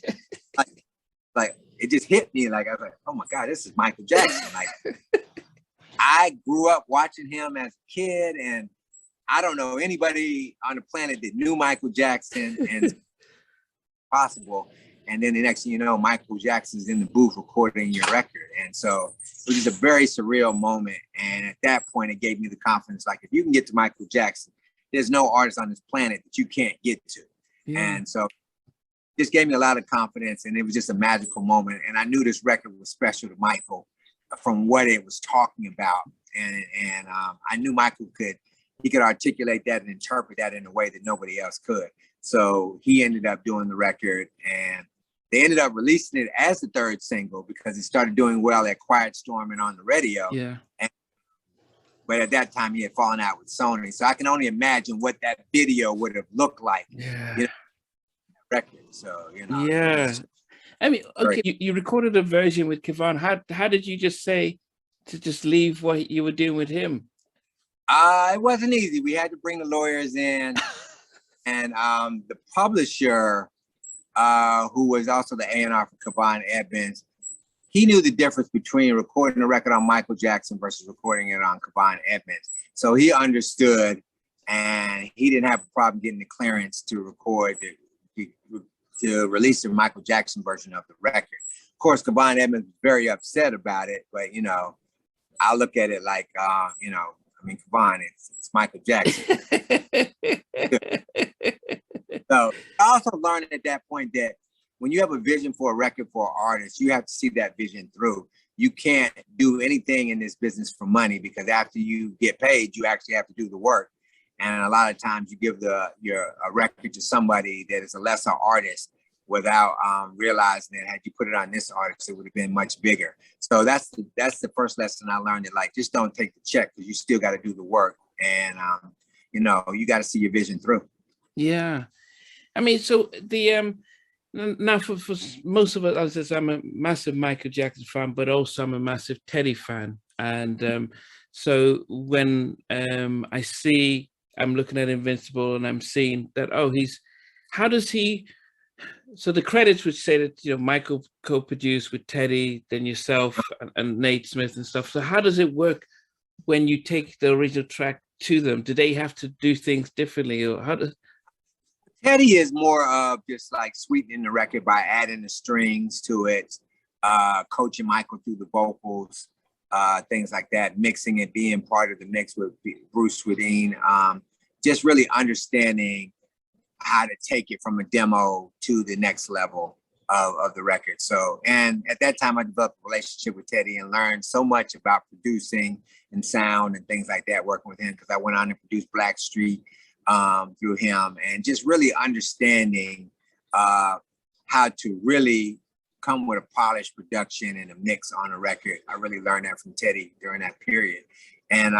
like it just hit me. Like I was like, oh my God, this is Michael Jackson. Like I grew up watching him as a kid, and I don't know anybody on the planet that knew Michael Jackson and possible. And then the next thing you know, Michael Jackson's in the booth recording your record. And so it was just a very surreal moment. And at that point, it gave me the confidence, like if you can get to Michael Jackson, there's no artist on this planet that you can't get to. Yeah. And so it just gave me a lot of confidence, and it was just a magical moment. And I knew this record was special to Michael from what it was talking about. And I knew Michael could articulate that and interpret that in a way that nobody else could. So he ended up doing the record, and they ended up releasing it as the third single because it started doing well at Quiet Storm and on the radio. Yeah. But at that time, he had fallen out with Sony. So I can only imagine what that video would have looked like. Yeah. You know, record. So, you know. Yeah. I mean, okay, you recorded a version with Kevon. How did you just say to just leave what you were doing with him? It wasn't easy. We had to bring the lawyers in, and the publisher, who was also the A&R for Kevon Edmonds, he knew the difference between recording a record on Michael Jackson versus recording it on Kevon Edmonds. So he understood, and he didn't have a problem getting the clearance to record to release the Michael Jackson version of the record. Of course, Kevon Edmonds was very upset about it, but you know, I look at it like, you know, I mean, Kevon, it's Michael Jackson. So I also learned at that point that when you have a vision for a record for an artist, you have to see that vision through. You can't do anything in this business for money, because after you get paid, you actually have to do the work. And a lot of times you give a record to somebody that is a lesser artist without realizing that had you put it on this artist, it would have been much bigger. So that's the first lesson I learned, that like, just don't take the check, because you still got to do the work. And, you know, you got to see your vision through. Yeah. I mean, so the, now for most of us, as I'm a massive Michael Jackson fan, but also I'm a massive Teddy fan. And so when I'm looking at Invincible and I'm seeing that, so the credits would say that, you know, Michael co-produced with Teddy, then yourself and Nate Smith and stuff. So how does it work when you take the original track to them? Do they have to do things differently, or how does? Teddy is more of just like sweetening the record by adding the strings to it, coaching Michael through the vocals, things like that, mixing it, being part of the mix with Bruce Swedien, just really understanding how to take it from a demo to the next level of the record. So, and at that time I developed a relationship with Teddy and learned so much about producing and sound and things like that, working with him, because I went on and produced Blackstreet through him, and just really understanding how to really come with a polished production and a mix on a record. I really learned that from Teddy during that period. And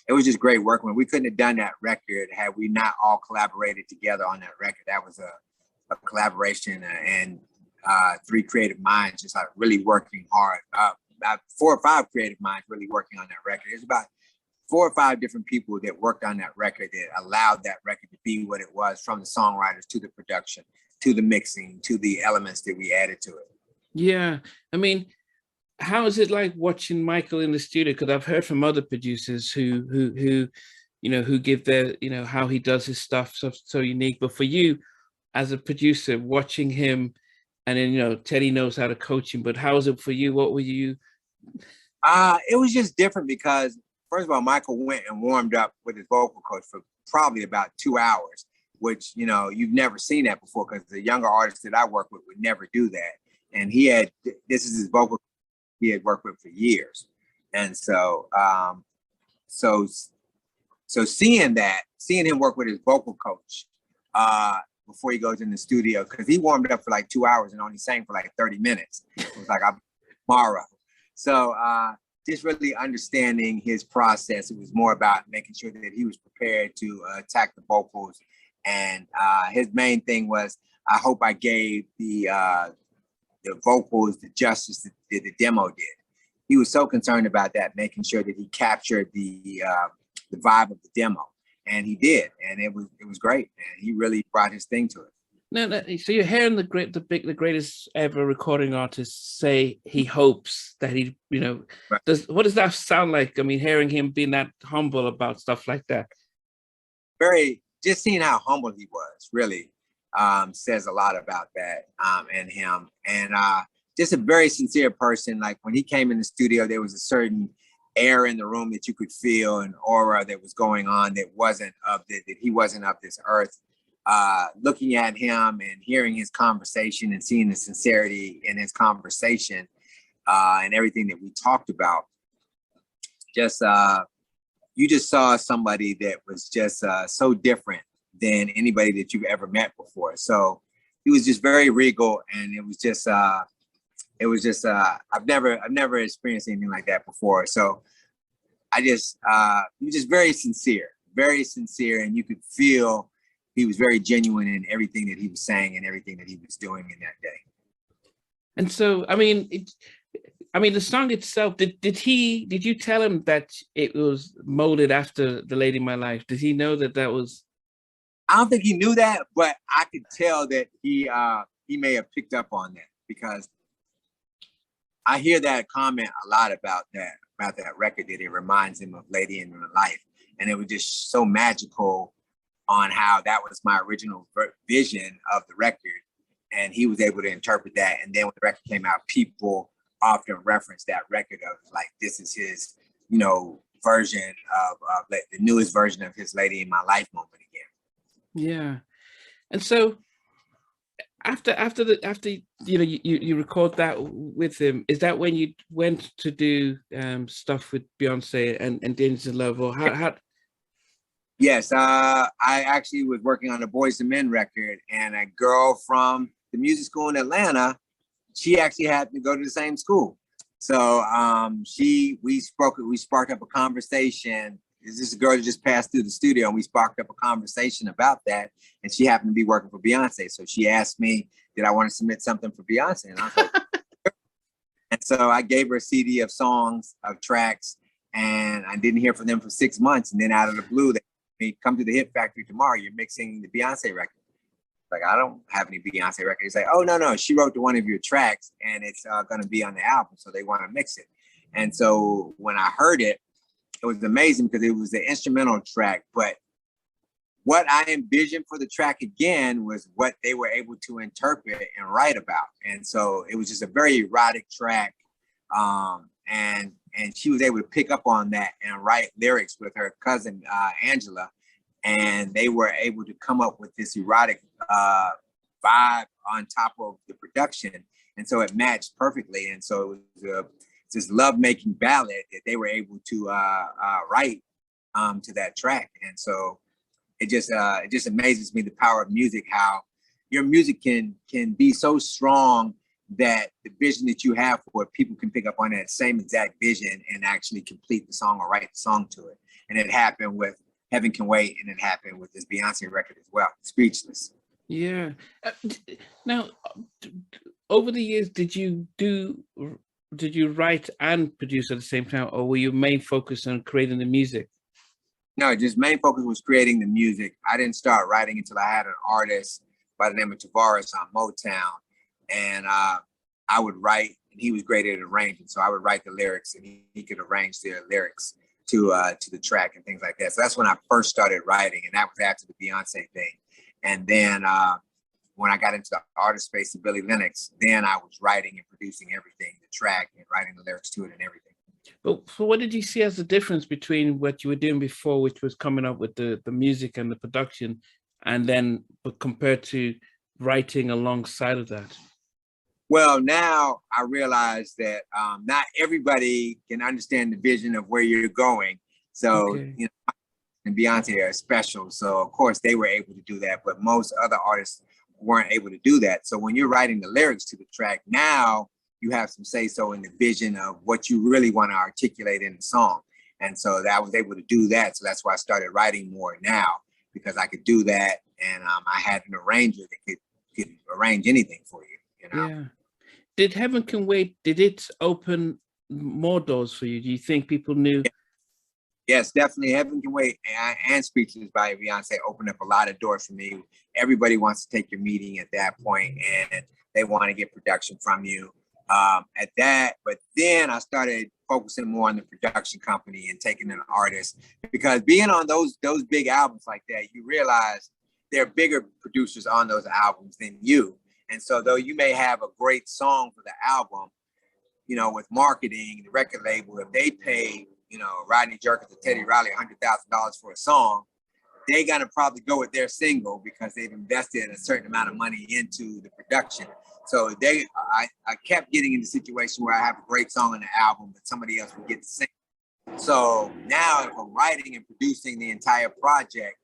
it was just great working with him. We couldn't have done that record had we not all collaborated together on that record. That was a collaboration and 3 creative minds just like really working hard. About 4 or 5 creative minds really working on that record. There's about 4 or 5 different people that worked on that record that allowed that record to be what it was, from the songwriters to the production, to the mixing, to the elements that we added to it. Yeah, I mean, how is it like watching Michael in the studio? Because I've heard from other producers who give their, how he does his stuff so unique. But for you, as a producer, watching him, and then Teddy knows how to coach him. But how is it for you? What were you? It was just different because, first of all, Michael went and warmed up with his vocal coach for probably about 2 hours, which you've never seen that before, because the younger artists that I work with would never do that. And this is his vocal he had worked with for years, and so seeing him work with his vocal coach before he goes in the studio, because he warmed up for like 2 hours and only sang for like 30 minutes. It was like, tomorrow. So just really understanding his process. It was more about making sure that he was prepared to attack the vocals. And his main thing was, I hope I gave the vocals the justice that the demo did. He was so concerned about that, making sure that he captured the vibe of the demo. And he did, and it was great, and he really brought his thing to it. No, so you're hearing the greatest ever recording artist say he hopes that he, right. What does that sound like? I mean, hearing him being that humble about stuff like that. Just seeing how humble he was really says a lot about that and him, and just a very sincere person. Like when he came in the studio, there was a certain air in the room that you could feel, an aura that was going on that he wasn't of this earth. Looking at him and hearing his conversation and seeing the sincerity in his conversation and everything that we talked about, you just saw somebody that was just so different than anybody that you've ever met before. So he was just very regal, and it was just I've never experienced anything like that before. So he was just very sincere, and you could feel he was very genuine in everything that he was saying and everything that he was doing in that day. And so, I mean, the song itself, did you tell him that it was molded after The Lady in My Life? Did he know that was? I don't think he knew that, but I could tell that he may have picked up on that, because I hear that comment a lot about that record, that it reminds him of Lady in My Life. And it was just so magical on how that was my original vision of the record. And he was able to interpret that. And then when the record came out, people often reference that record of like, this is his, version of the newest version of his Lady in My Life moment again. Yeah. And so after you record that with him, is that when you went to do stuff with Beyonce and Dangerous Love, or how? Yes, I actually was working on a Boys II Men record, and a girl from the music school in Atlanta, she actually happened to go to the same school. So we sparked up a conversation. Is this a girl that just passed through the studio, and we sparked up a conversation about that, and she happened to be working for Beyonce. So she asked me, did I want to submit something for Beyonce? And I was like, sure. And so I gave her a CD of songs, of tracks, and I didn't hear from them for 6 months. And then out of the blue, they come to the Hit Factory tomorrow. You're mixing the Beyonce record. Like, I don't have any Beyonce records. He's like, oh, no, she wrote to one of your tracks, and it's going to be on the album, so they want to mix it. And so when I heard it, it was amazing because it was the instrumental track. But what I envisioned for the track again was what they were able to interpret and write about. And so it was just a very erotic track. And she was able to pick up on that and write lyrics with her cousin, Angela. And they were able to come up with this erotic vibe on top of the production. And so it matched perfectly. And so it was this love-making ballad that they were able to write to that track. And so it just amazes me, the power of music, how your music can be so strong that the vision that you have for it, people can pick up on that same exact vision and actually complete the song or write the song to it. And it happened with Heaven Can Wait, and it happened with this Beyonce record as well, Speechless. Yeah. Now, over the years, did you write and produce at the same time, or were your main focus on creating the music? No, just main focus was creating the music. I didn't start writing until I had an artist by the name of Tavares on Motown. And I would write, and he was great at arranging. So I would write the lyrics, and he could arrange the lyrics to the track and things like that. So that's when I first started writing, and that was after the Beyonce thing. And then when I got into the artist space of Billy Lennox, then I was writing and producing everything, the track and writing the lyrics to it and everything. But so what did you see as the difference between what you were doing before, which was coming up with the music and the production, and then compared to writing alongside of that? Well, now I realize that not everybody can understand the vision of where you're going. So, Okay. you know, and Beyonce are special. So of course they were able to do that, but most other artists weren't able to do that. So when you're writing the lyrics to the track, now you have some say-so in the vision of what you really want to articulate in the song. And so that I was able to do that. So that's why I started writing more now, because I could do that. And I had an arranger that could arrange anything for you, you know? Yeah. Did Heaven Can Wait, did it open more doors for you? Do you think people knew? Yes, definitely. Heaven Can Wait and Speechless by Beyonce opened up a lot of doors for me. Everybody wants to take your meeting at that point, and they want to get production from you at that. But then I started focusing more on the production company and taking an artist, because being on those big albums like that, you realize there are bigger producers on those albums than you. And so though you may have a great song for the album, you know, with marketing, the record label, if they pay, you know, Rodney Jerkins or Teddy Riley $100,000 for a song, they're gonna probably go with their single because they've invested a certain amount of money into the production. So I kept getting in the situation where I have a great song on the album, but somebody else would get the single. So now if I'm writing and producing the entire project,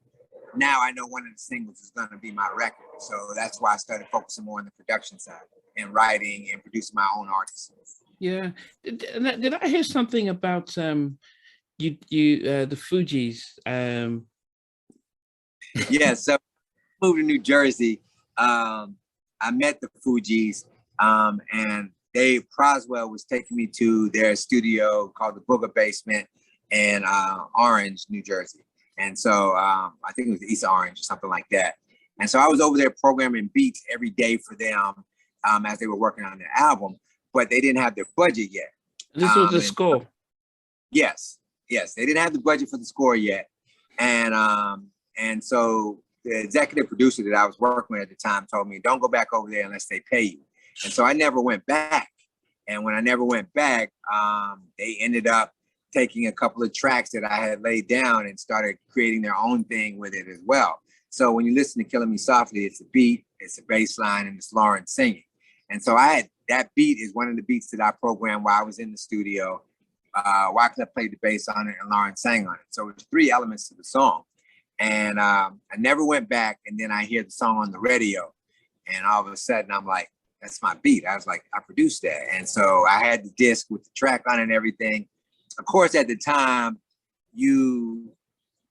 now I know one of the singles is going to be my record. So that's why I started focusing more on the production side and writing and producing my own artists. Yeah. Did I hear something about the Fugees? Yeah, so I moved to New Jersey. I met the Fugees, and Dave Croswell was taking me to their studio called the Booger Basement in Orange, New Jersey. And so I think it was East Orange or something like that. And so I was over there programming beats every day for them as they were working on their album, but they didn't have their budget yet. This was the score. Yes, they didn't have the budget for the score yet. And so the executive producer that I was working with at the time told me, don't go back over there unless they pay you. And so I never went back. And when I never went back, they ended up taking a couple of tracks that I had laid down and started creating their own thing with it as well. So when you listen to Killing Me Softly, it's a beat, it's a bass line, and it's Lauren singing. And so that beat is one of the beats that I programmed while I was in the studio. Wyclef played the bass on it and Lauren sang on it. So it's 3 elements to the song. And I never went back. And then I hear the song on the radio, and all of a sudden I'm like, that's my beat. I was like, I produced that. And so I had the disc with the track on it and everything. Of course, at the time, you're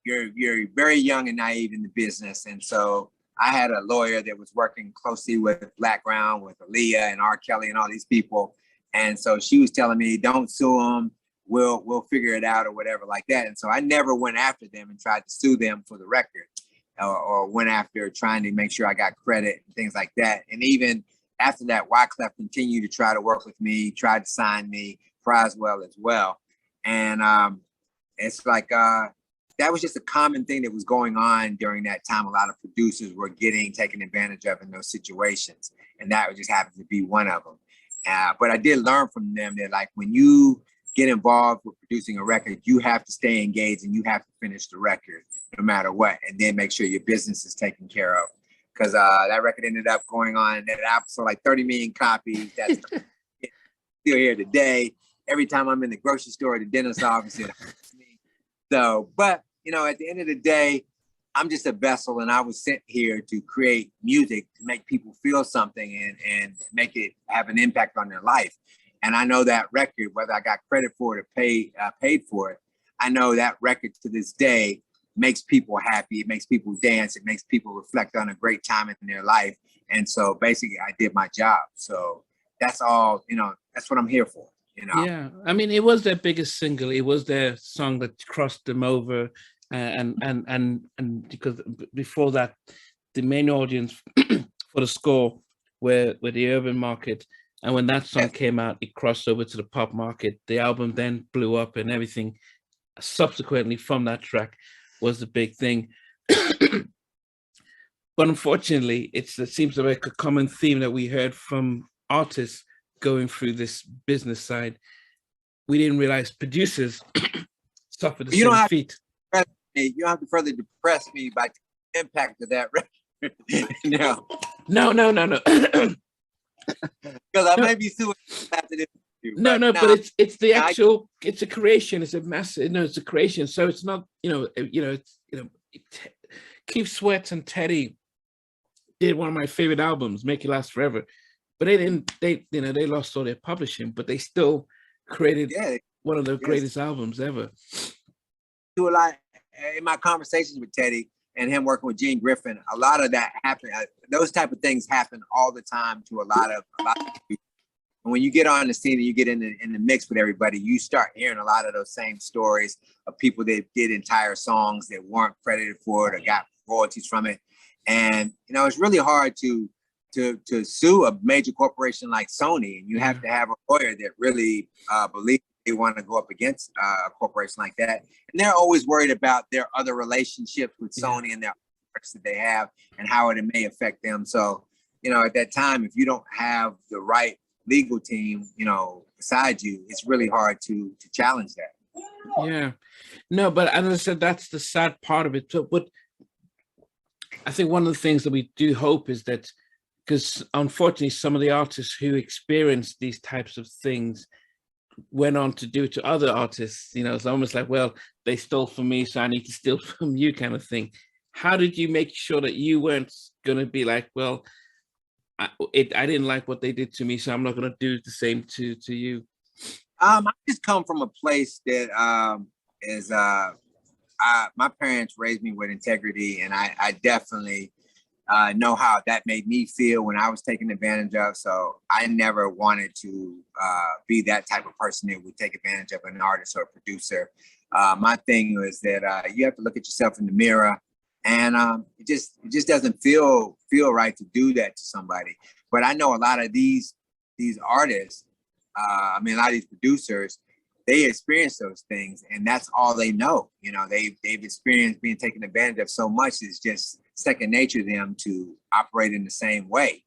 very young and naive in the business. And so I had a lawyer that was working closely with Blackground, with Aaliyah and R. Kelly and all these people. And so she was telling me, don't sue them. We'll figure it out or whatever like that. And so I never went after them and tried to sue them for the record or went after trying to make sure I got credit and things like that. And even after that, Wyclef continued to try to work with me, tried to sign me, Croswell as well. And it's like, that was just a common thing that was going on during that time. A lot of producers were getting taken advantage of in those situations. And that just happened to be one of them. But I did learn from them that, like, when you get involved with producing a record, you have to stay engaged and you have to finish the record no matter what, and then make sure your business is taken care of. because that record ended up going on that app so like 30 million copies. That's still here today. Every time I'm in the grocery store or the dentist's office, so, but you know, at the end of the day, I'm just a vessel, and I was sent here to create music to make people feel something and make it have an impact on their life. And I know that record, whether I got credit for it or paid for it, I know that record to this day makes people happy. It makes people dance. It makes people reflect on a great time in their life. And so basically I did my job. So that's all, you know, that's what I'm here for, you know? Yeah. I mean, it was their biggest single. It was their song that crossed them over. And because before that, the main audience for the score were the urban market. And when that song came out, it crossed over to the pop market. The album then blew up, and everything subsequently from that track was the big thing. But unfortunately, it seems like a common theme that we heard from artists going through this business side. We didn't realize producers suffer the same fate. You don't have to further depress me by the impact of that record. No. Because I may be suing after this. But it's the actual, it's a creation. It's a massive, it's a creation. So it's not, Keith Sweat and Teddy did one of my favorite albums, Make It Last Forever. But they lost all their publishing, but they still created one of the greatest albums ever. Do a lot in my conversations with Teddy and him working with Gene Griffin. A lot of that happened. Those type of things happen all the time to a lot of people. And when you get on the scene and you get in the mix with everybody, you start hearing a lot of those same stories of people that did entire songs that weren't credited for it or got royalties from it. And it's really hard to sue a major corporation like Sony, and you have to have a lawyer that really believes they want to go up against a corporation like that. And they're always worried about their other relationships with Sony and their artists that they have and how it may affect them. So, at that time, if you don't have the right legal team, beside you, it's really hard to challenge that. Yeah, no, but as I said, that's the sad part of it. But I think one of the things that we do hope is that, because unfortunately, some of the artists who experienced these types of things went on to do it to other artists. It's almost like, well, they stole from me, so I need to steal from you, kind of thing. How did you make sure that you weren't going to be like, well, I didn't like what they did to me, so I'm not going to do the same to you? I just come from a place that my parents raised me with integrity, and I definitely know how that made me feel when I was taken advantage of. So I never wanted to be that type of person that would take advantage of an artist or a producer. My thing was that you have to look at yourself in the mirror, and it just doesn't feel right to do that to somebody. But I know a lot of these artists, a lot of these producers, they experience those things, and that's all they know. They've experienced being taken advantage of so much. It's just second nature to them to operate in the same way.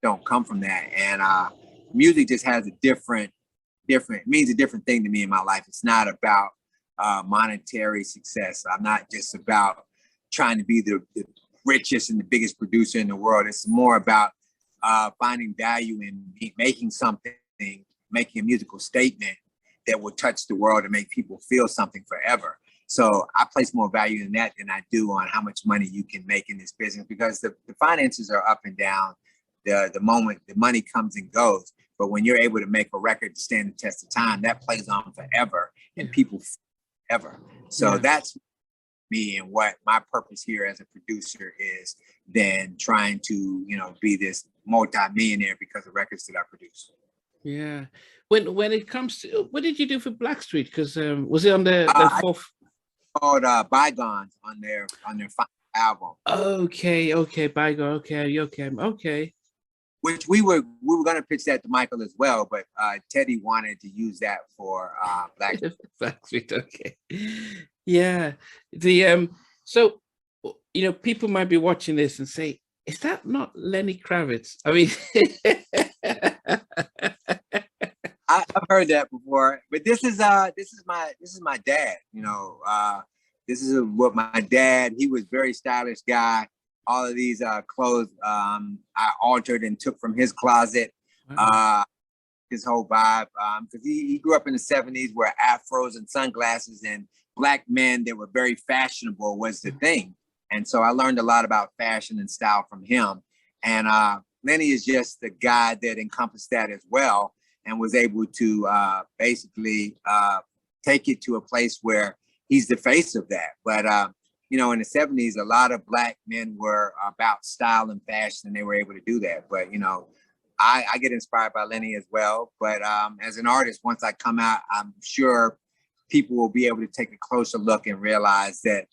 Don't come from that. And music just has means a different thing to me in my life. It's not about monetary success. I'm not just about trying to be the richest and the biggest producer in the world. It's more about finding value in making something, making a musical statement that will touch the world and make people feel something forever. So I place more value in that than I do on how much money you can make in this business, because the finances are up and down. The moment the money comes and goes, but when you're able to make a record to stand the test of time, that plays on forever and people forever. So that's me and what my purpose here as a producer is, than trying to, be this multi-millionaire because of records that I produce. Yeah. When it comes to, what did you do for Blackstreet? Because was it on the fourth? Called Bygones on their final album. Okay, Bygone. Okay. Which we were gonna pitch that to Michael as well, but Teddy wanted to use that for Blackstreet. Okay. Yeah. So people might be watching this and say, is that not Lenny Kravitz? I mean, I've heard that before, but this is my dad. This is what my dad. He was a very stylish guy. all of these clothes I altered and took from his closet. Wow. His whole vibe, because he grew up in the 70s where afros and sunglasses and Black men that were very fashionable was the thing. And so I learned a lot about fashion and style from him. And Lenny is just the guy that encompassed that as well and was able to basically take it to a place where he's the face of that. But, you know, in the 70s, a lot of Black men were about style and fashion, and they were able to do that. But, you know, I get inspired by Lenny as well. But as an artist, once I come out, I'm sure people will be able to take a closer look and realize that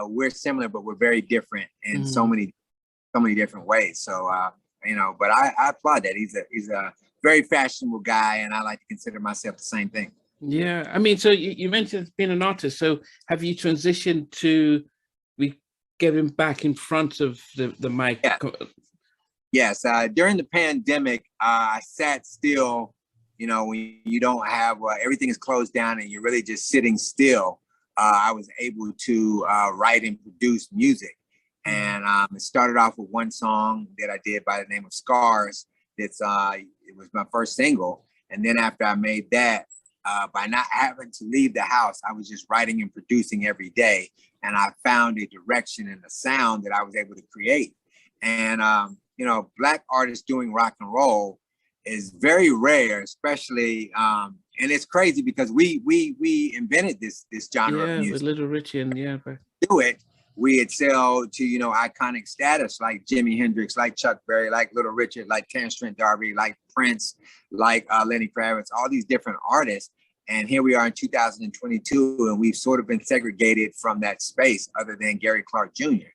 we're similar, but we're very different in so many different ways. So, you know, but I applaud that. He's a very fashionable guy, and I like to consider myself the same thing. Yeah, I mean, so you mentioned being an artist. So have you transitioned to getting back in front of the mic? Yeah. Yes, during the pandemic, I sat still. You know, when you don't have everything is closed down and you're really just sitting still, I was able to write and produce music. And it started off with one song that I did by the name of Scars. It was my first single. And then after I made that, by not having to leave the house, I was just writing and producing every day. And I found a direction and a sound that I was able to create. And you know, Black artists doing rock and roll is very rare, especially, and it's crazy because we invented this genre of music. With Little Richie and but do it, we excel to, you know, iconic status like Jimi Hendrix, like Chuck Berry, like Little Richard, like Terrence Trent D'Arby, like Prince, like Lenny Kravitz, all these different artists. And here we are in 2022, and we've sort of been segregated from that space other than Gary Clark Jr.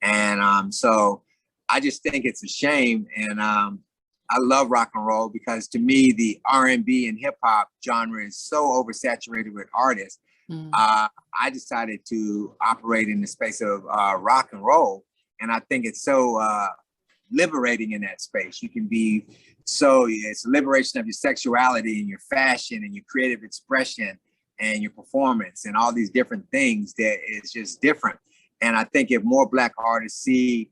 And so I just think it's a shame. And I love rock and roll because to me, the R&B and hip hop genre is so oversaturated with artists. I decided to operate in the space of rock and roll. And I think it's so liberating in that space. You can be it's a liberation of your sexuality and your fashion and your creative expression and your performance and all these different things that is just different. And I think if more Black artists see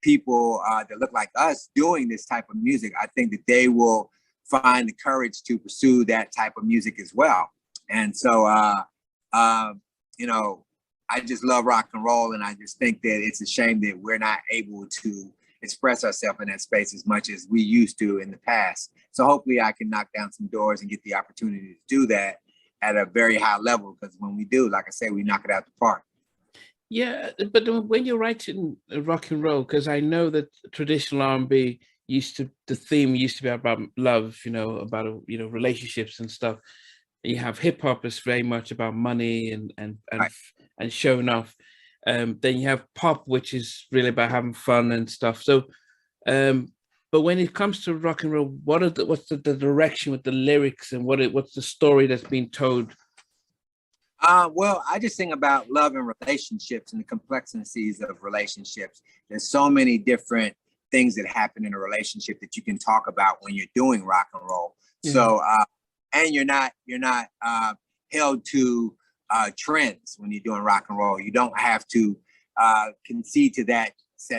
people that look like us doing this type of music, I think that they will find the courage to pursue that type of music as well. And so, you know, I just love rock and roll, and I just think that it's a shame that we're not able to express ourselves in that space as much as we used to in the past. So hopefully I can knock down some doors and get the opportunity to do that at a very high level, because when we do, like I say, we knock it out the park. Yeah, but when you're writing rock and roll, because I know that traditional R&B the theme used to be about love, you know, about relationships and stuff. You have hip hop is very much about money and Right. and showing off. Then you have pop, which is really about having fun and stuff. So, but when it comes to rock and roll, what's the direction with the lyrics and what's the story that's being told? Well, I just sing about love and relationships and the complexities of relationships. There's so many different things that happen in a relationship that you can talk about when you're doing rock and roll. Yeah. So, and you're not held to trends when you're doing rock and roll. You don't have to concede to that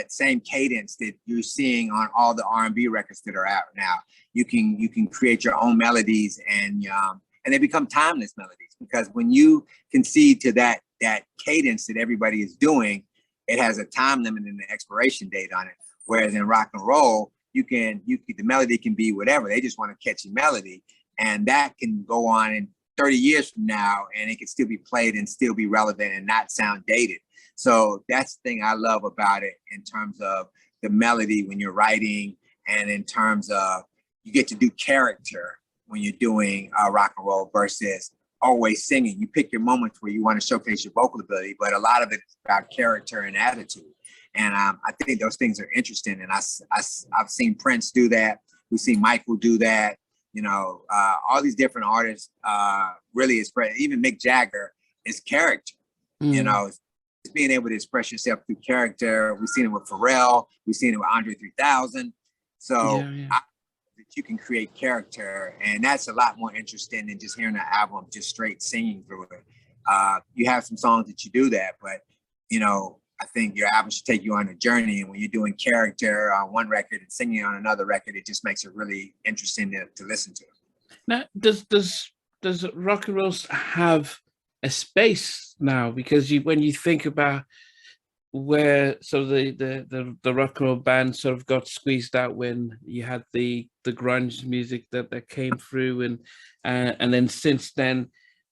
same cadence that you're seeing on all the R&B records that are out now. You can create your own melodies, and they become timeless melodies, because when you concede to that cadence that everybody is doing, it has a time limit and an expiration date on it. Whereas in rock and roll, the melody can be whatever. They just want a catchy melody, and that can go on in 30 years from now, and it can still be played and still be relevant and not sound dated. So that's the thing I love about it in terms of the melody when you're writing, and in terms of you get to do character when you're doing rock and roll versus always singing. You pick your moments where you want to showcase your vocal ability, but a lot of it is about character and attitude. And I think those things are interesting. And I've seen Prince do that. We've seen Michael do that. You know, all these different artists really express, even Mick Jagger is character. You know, it's being able to express yourself through character. We've seen it with Pharrell. We've seen it with Andre 3000. So that you can create character, and that's a lot more interesting than just hearing an album just straight singing through it. You have some songs that you do that, but you know, I think your album should take you on a journey. And when you're doing character on one record and singing on another record, it just makes it really interesting to listen to. Now, does rock and roll have a space now? Because when you think about where sort of the rock and roll band sort of got squeezed out when you had the grunge music that came through, and then since then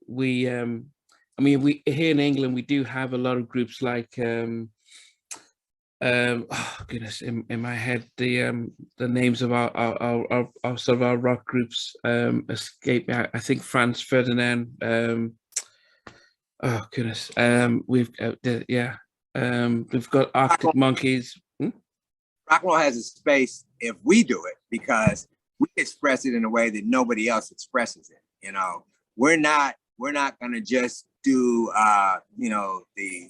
we I mean, we here in England we do have a lot of groups like oh goodness, in my head the names of our sort of our rock groups escape me. I think Franz Ferdinand, oh goodness, we've we've got Arctic Monkeys. Rock and roll has a space if we do it, because we express it in a way that nobody else expresses it. You know, we're not gonna just do you know, the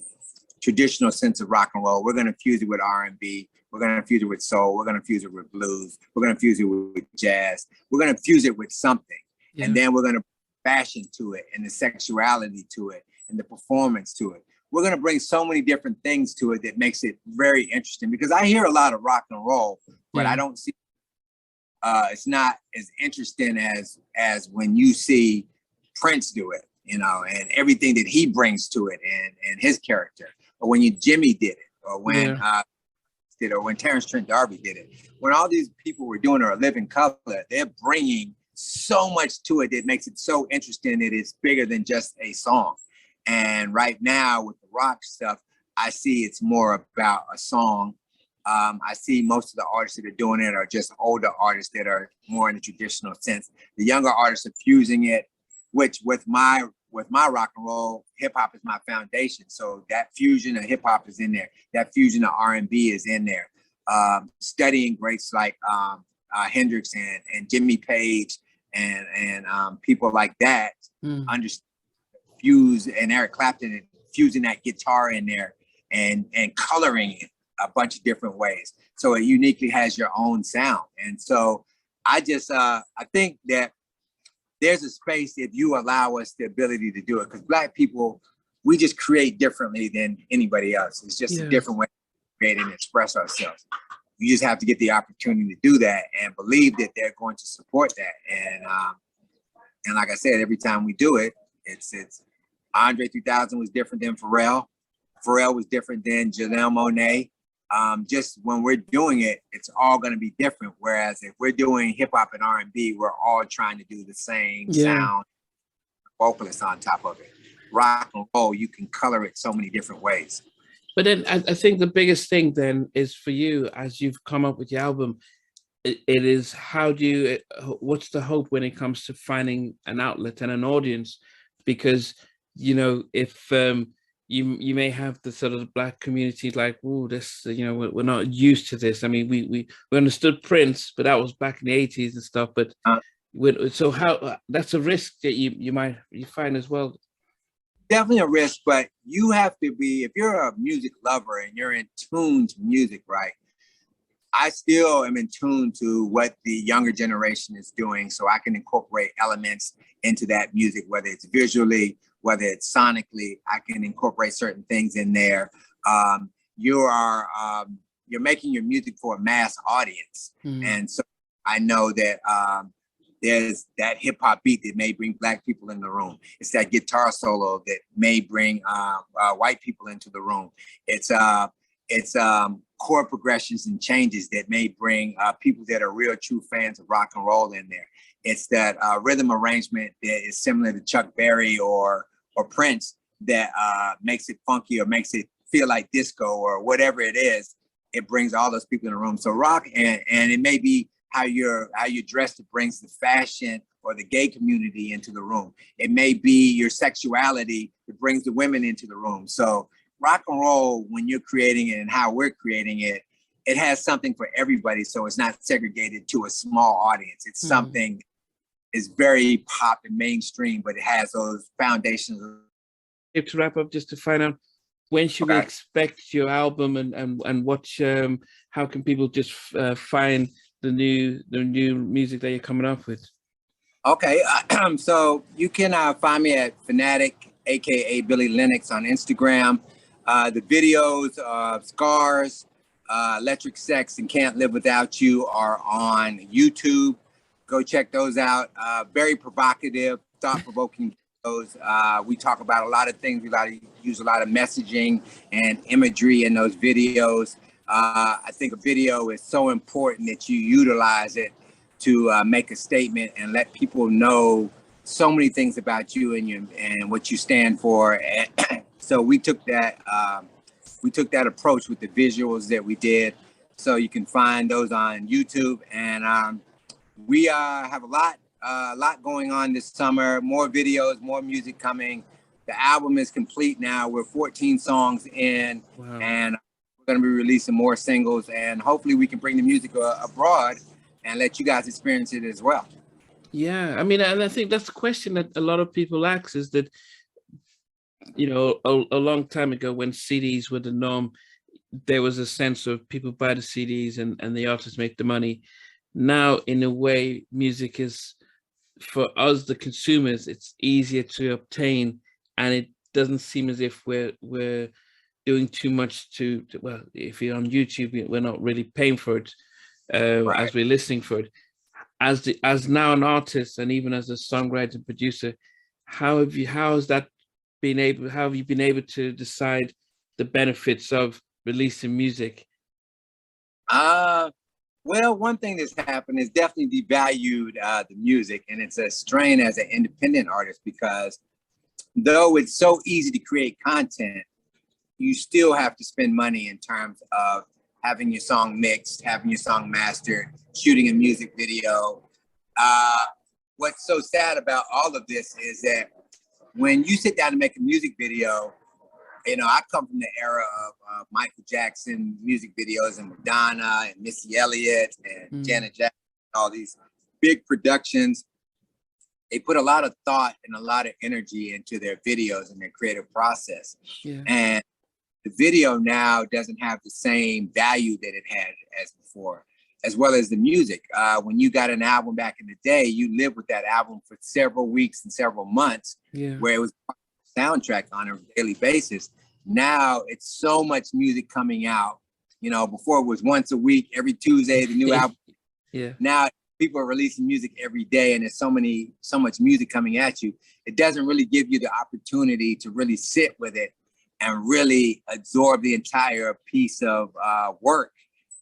traditional sense of rock and roll. We're gonna fuse it with R&B. We're gonna fuse it with soul. We're gonna fuse it with blues. We're gonna fuse it with jazz. We're gonna fuse it with something, and then we're gonna fashion to it, and the sexuality to it, and the performance to it. We're going to bring so many different things to it that makes it very interesting, because I hear a lot of rock and roll, but I don't see, it's not as interesting as when you see Prince do it, you know, and everything that he brings to it, and his character, or when Jimmy did it, or when or when Terrence Trent D'Arby did it. When all these people were doing A Living Color, they're bringing so much to it that makes it so interesting that it's bigger than just a song. And right now with the rock stuff, I see it's more about a song. I see most of the artists that are doing it are just older artists that are more in the traditional sense. The younger artists are fusing it, which with my rock and roll, hip hop is my foundation. So that fusion of hip hop is in there. That fusion of R&B is in there. Studying greats like Hendrix and Jimmy Page and people like that, understand. Fuse, and Eric Clapton, and fusing that guitar in there and coloring it a bunch of different ways, so it uniquely has your own sound. And so I just I think that there's a space if you allow us the ability to do it, because Black people, we just create differently than anybody else. It's just a different way to create and express ourselves. You just have to get the opportunity to do that and believe that they're going to support that. And like I said, every time we do it, it's Andre 3000 was different than Pharrell. Pharrell was different than Janelle Monáe. Just when we're doing it, it's all going to be different. Whereas if we're doing hip hop and R&B, we're all trying to do the same sound, vocalist on top of it. Rock and roll, you can color it so many different ways. But then I think the biggest thing then is for you, as you've come up with your album, it is what's the hope when it comes to finding an outlet and an audience? Because you know, if you may have the sort of Black community like, oh, this, you know, we're not used to this. I mean, we understood Prince, but that was back in the 80s and stuff. But so how that's a risk that you find as well. Definitely a risk, but you have to be, if you're a music lover and you're in tune to music, right? I still am in tune to what the younger generation is doing, so I can incorporate elements into that music, whether it's visually, whether it's sonically. I can incorporate certain things in there. You're making your music for a mass audience, and so I know that there's that hip hop beat that may bring Black people in the room. It's that guitar solo that may bring white people into the room. It's chord progressions and changes that may bring people that are real true fans of rock and roll in there. It's that rhythm arrangement that is similar to Chuck Berry or Prince that makes it funky or makes it feel like disco or whatever it is. It brings all those people in the room. So rock, and it may be how you're dressed that brings the fashion or the gay community into the room. It may be your sexuality that brings the women into the room. So rock and roll, when you're creating it and how we're creating it, it has something for everybody. So it's not segregated to a small audience. It's something is very pop and mainstream, but it has those foundations. To wrap up, just to find out, when should we expect your album, and what how can people just find the new music that you're coming up with? Okay, so you can find me at Fanatic, aka Billy Lennox, on Instagram. The videos of Scars, Electric Sex, and Can't Live Without You are on YouTube. Go check those out. Very provocative, thought-provoking videos. We talk about a lot of things. We use a lot of messaging and imagery in those videos. I think a video is so important that you utilize it to make a statement and let people know so many things about you and what you stand for. And so we took that approach with the visuals that we did. So you can find those on YouTube, and we have a lot going on this summer. More videos, more music coming. The album is complete now. We're 14 songs in. Wow. And we're going to be releasing more singles, and hopefully we can bring the music abroad and let you guys experience it as well. Yeah, I mean, and I think that's the question that a lot of people ask, is that, you know, a long time ago when CDs were the norm, there was a sense of people buy the CDs and the artists make the money. Now, in a way, music is, for us, the consumers, it's easier to obtain, and it doesn't seem as if we're doing too much to well, if you're on YouTube, we're not really paying for it right, as we're listening for it. As now an artist and even as a songwriter and producer, how have you been able to decide the benefits of releasing music? Well, one thing that's happened is definitely devalued the music, and it's a strain as an independent artist, because though it's so easy to create content, you still have to spend money in terms of having your song mixed, having your song mastered, shooting a music video. What's so sad about all of this is that when you sit down to make a music video, you know, I come from the era of Michael Jackson music videos and Madonna and Missy Elliott and Janet Jackson, all these big productions. They put a lot of thought and a lot of energy into their videos and their creative process. Yeah. And the video now doesn't have the same value that it had as before, as well as the music. When you got an album back in the day, you lived with that album for several weeks and several months, where it was a soundtrack on a daily basis. Now it's so much music coming out. You know, before it was once a week, every Tuesday, the new album. Now people are releasing music every day, and there's so much music coming at you. It doesn't really give you the opportunity to really sit with it and really absorb the entire piece of work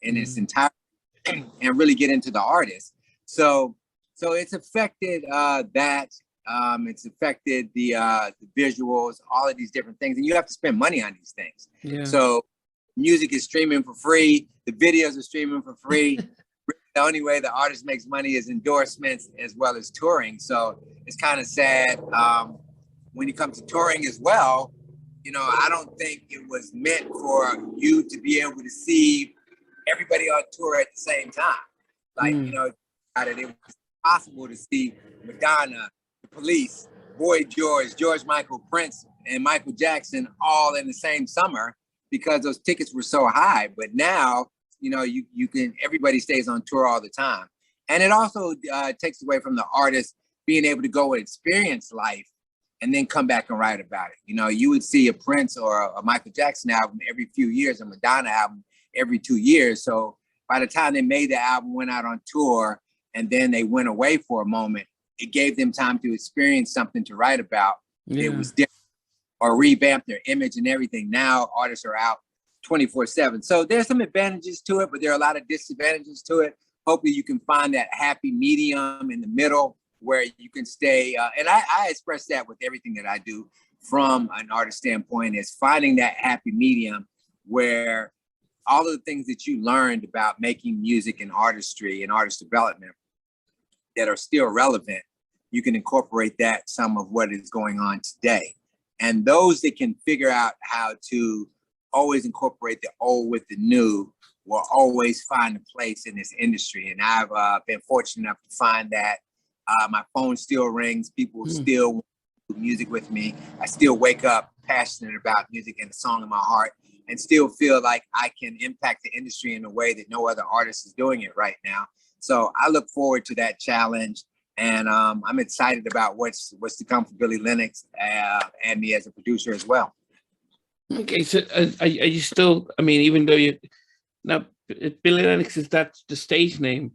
in its entirety and really get into the artist. So it's affected that. It's affected the visuals, all of these different things, and you have to spend money on these things. Yeah. So music is streaming for free. The videos are streaming for free. The only way the artist makes money is endorsements as well as touring. So it's kind of sad. When it comes to touring as well, you know, I don't think it was meant for you to be able to see everybody on tour at the same time. Like, you know, it was possible to see Madonna, The Police, Boy George Michael, Prince, and Michael Jackson all in the same summer because those tickets were so high. But now, you know, you can, everybody stays on tour all the time. And it also takes away from the artist being able to go and experience life and then come back and write about it. You know, you would see a Prince or a Michael Jackson album every few years, a Madonna album every 2 years. So by the time they made the album, went out on tour, and then they went away for a moment, it gave them time to experience something to write about. Yeah. It was different, or revamp their image and everything. Now artists are out 24/7. So there's some advantages to it, but there are a lot of disadvantages to it. Hopefully you can find that happy medium in the middle where you can stay. And I express that with everything that I do from an artist standpoint, is finding that happy medium where all of the things that you learned about making music and artistry and artist development that are still relevant, you can incorporate that, some of what is going on today. And those that can figure out how to always incorporate the old with the new will always find a place in this industry. And I've been fortunate enough to find that. My phone still rings. People still want to do music with me. I still wake up passionate about music and a song in my heart, and still feel like I can impact the industry in a way that no other artist is doing it right now. So I look forward to that challenge, and I'm excited about what's to come for Billy Lennox and me as a producer as well. Okay, so are you still? I mean, even though you now Billy Lennox, is that the stage name?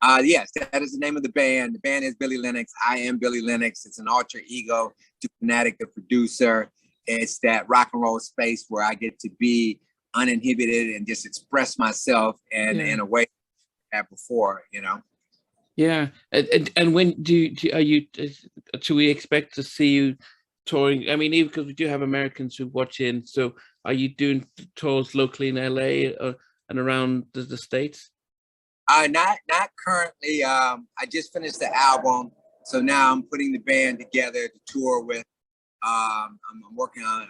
Yes, that is the name of the band. The band is Billy Lennox. I am Billy Lennox. It's an alter ego to Fanatic, the producer. It's that rock and roll space where I get to be uninhibited and just express myself in a way that before, you know. Yeah, and when are you? Should we expect to see you touring? I mean, even because we do have Americans who watch in. So, are you doing tours locally in LA and around the states? Not currently. I just finished the album, so now I'm putting the band together to tour with. I'm working on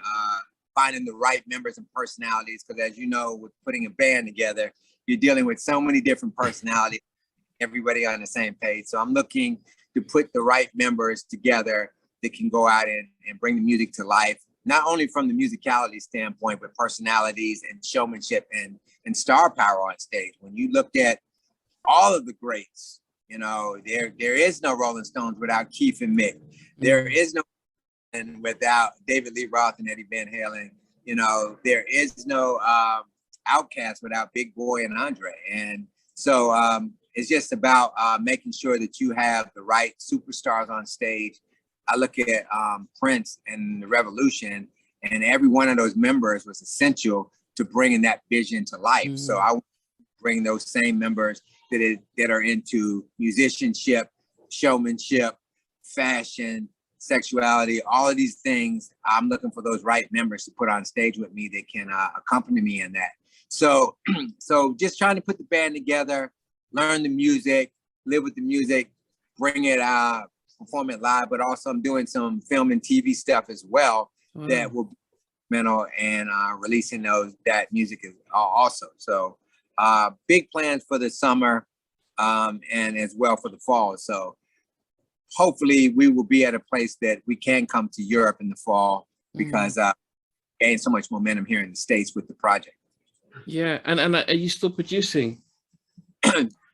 finding the right members and personalities because, as you know, with putting a band together, you're dealing with so many different personalities, everybody on the same page. So I'm looking to put the right members together that can go out and bring the music to life, not only from the musicality standpoint, but personalities and showmanship and star power on stage. When you look at all of the greats, you know, there is no Rolling Stones without Keith and Mick. There is no without David Lee Roth and Eddie Van Halen. You know, there is no Outkast without Big Boy and Andre. And so it's just about making sure that you have the right superstars on stage. I look at Prince and the Revolution, and every one of those members was essential to bringing that vision to life. So I bring those same members that are into musicianship, showmanship, fashion, sexuality, all of these things. I'm looking for those right members to put on stage with me that can accompany me in that. So, so just trying to put the band together, learn the music, live with the music, bring it perform it live, but also I'm doing some film and TV stuff as well that will be mental and releasing that music is also. So big plans for the summer and as well for the fall. So hopefully we will be at a place that we can come to Europe in the fall because gained so much momentum here in the States with the project. Yeah, and are you still producing?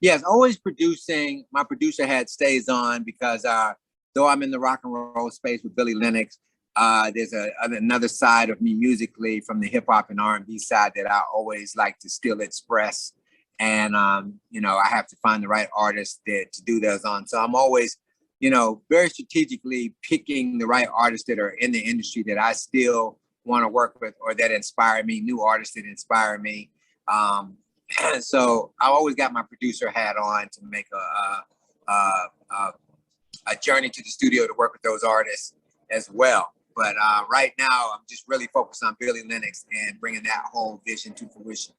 Yes, always producing. My producer hat stays on because though I'm in the rock and roll space with Billy Lennox, there's another side of me musically from the hip hop and R&B side that I always like to still express. And, you know, I have to find the right artists to do those on. So I'm always, you know, very strategically picking the right artists that are in the industry that I still want to work with or that inspire me, new artists that inspire me. So I always got my producer hat on to make a journey to the studio to work with those artists as well. But right now, I'm just really focused on Billy Lennox and bringing that whole vision to fruition.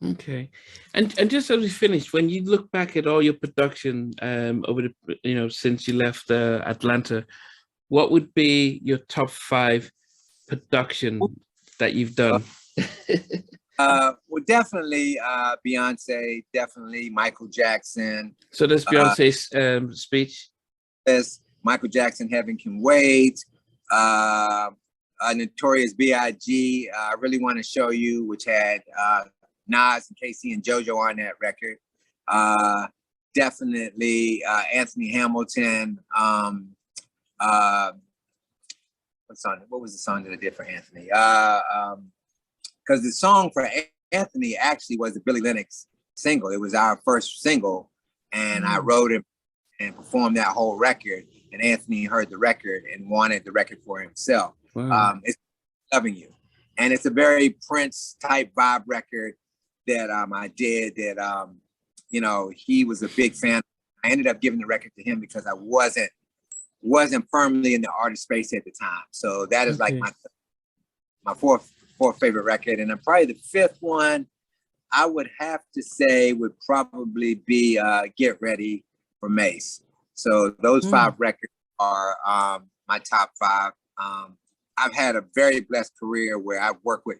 Okay, and just as we finished, when you look back at all your production over the since you left Atlanta, what would be your top 5 production that you've done? Well, definitely Beyonce, definitely Michael Jackson. So there's Beyonce's speech. There's Michael Jackson, Heaven Can Wait. Notorious B.I.G. I Really Want to Show You, which had Nas and Casey and JoJo on that record. Definitely Anthony Hamilton. What was the song that I did for Anthony? Because the song for Anthony actually was the Billy Lennox single. It was our first single, and I wrote it and performed that whole record. And Anthony heard the record and wanted the record for himself. Wow. It's Loving You, and it's a very Prince type vibe record that I did. That you know, he was a big fan. I ended up giving the record to him because I wasn't firmly in the artist space at the time. So that is like my fourth favorite record. And then probably the 5th one I would have to say would probably be Get Ready for Mace. So those 5 records are my top 5. I've had a very blessed career where I've worked with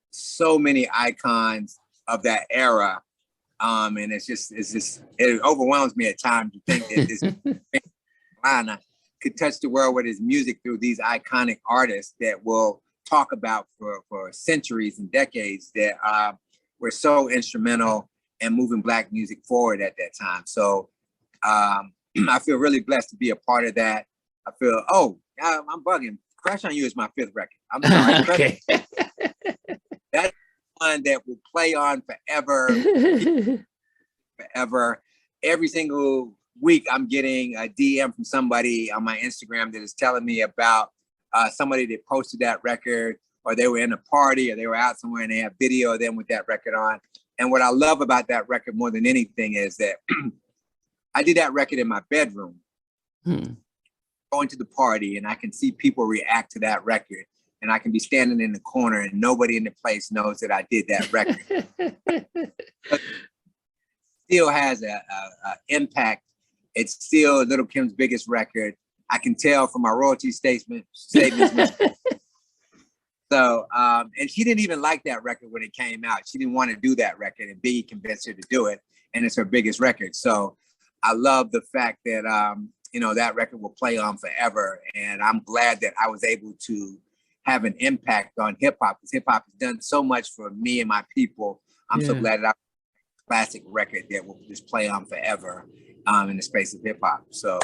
so many icons of that era. And it overwhelms me at times to think that this man could touch the world with his music through these iconic artists that will talk about for centuries and decades that were so instrumental in moving Black music forward at that time. So I feel really blessed to be a part of that. I feel, I'm bugging. Crush on You is my fifth record. I'm sorry. Okay. That's one that will play on forever, forever. Every single week, I'm getting a DM from somebody on my Instagram that is telling me about somebody that posted that record, or they were in a party, or they were out somewhere and they have video of them with that record on. And what I love about that record more than anything is that I did that record in my bedroom, going to the party, and I can see people react to that record. And I can be standing in the corner and nobody in the place knows that I did that record. Still has a impact. It's still Lil Kim's biggest record. I can tell from my royalty statements. So, and she didn't even like that record when it came out. She didn't want to do that record, and Biggie convinced her to do it, and it's her biggest record. So I love the fact that, that record will play on forever. And I'm glad that I was able to have an impact on hip hop, because hip hop has done so much for me and my people. I'm so glad that I have a classic record that will just play on forever in the space of hip hop. So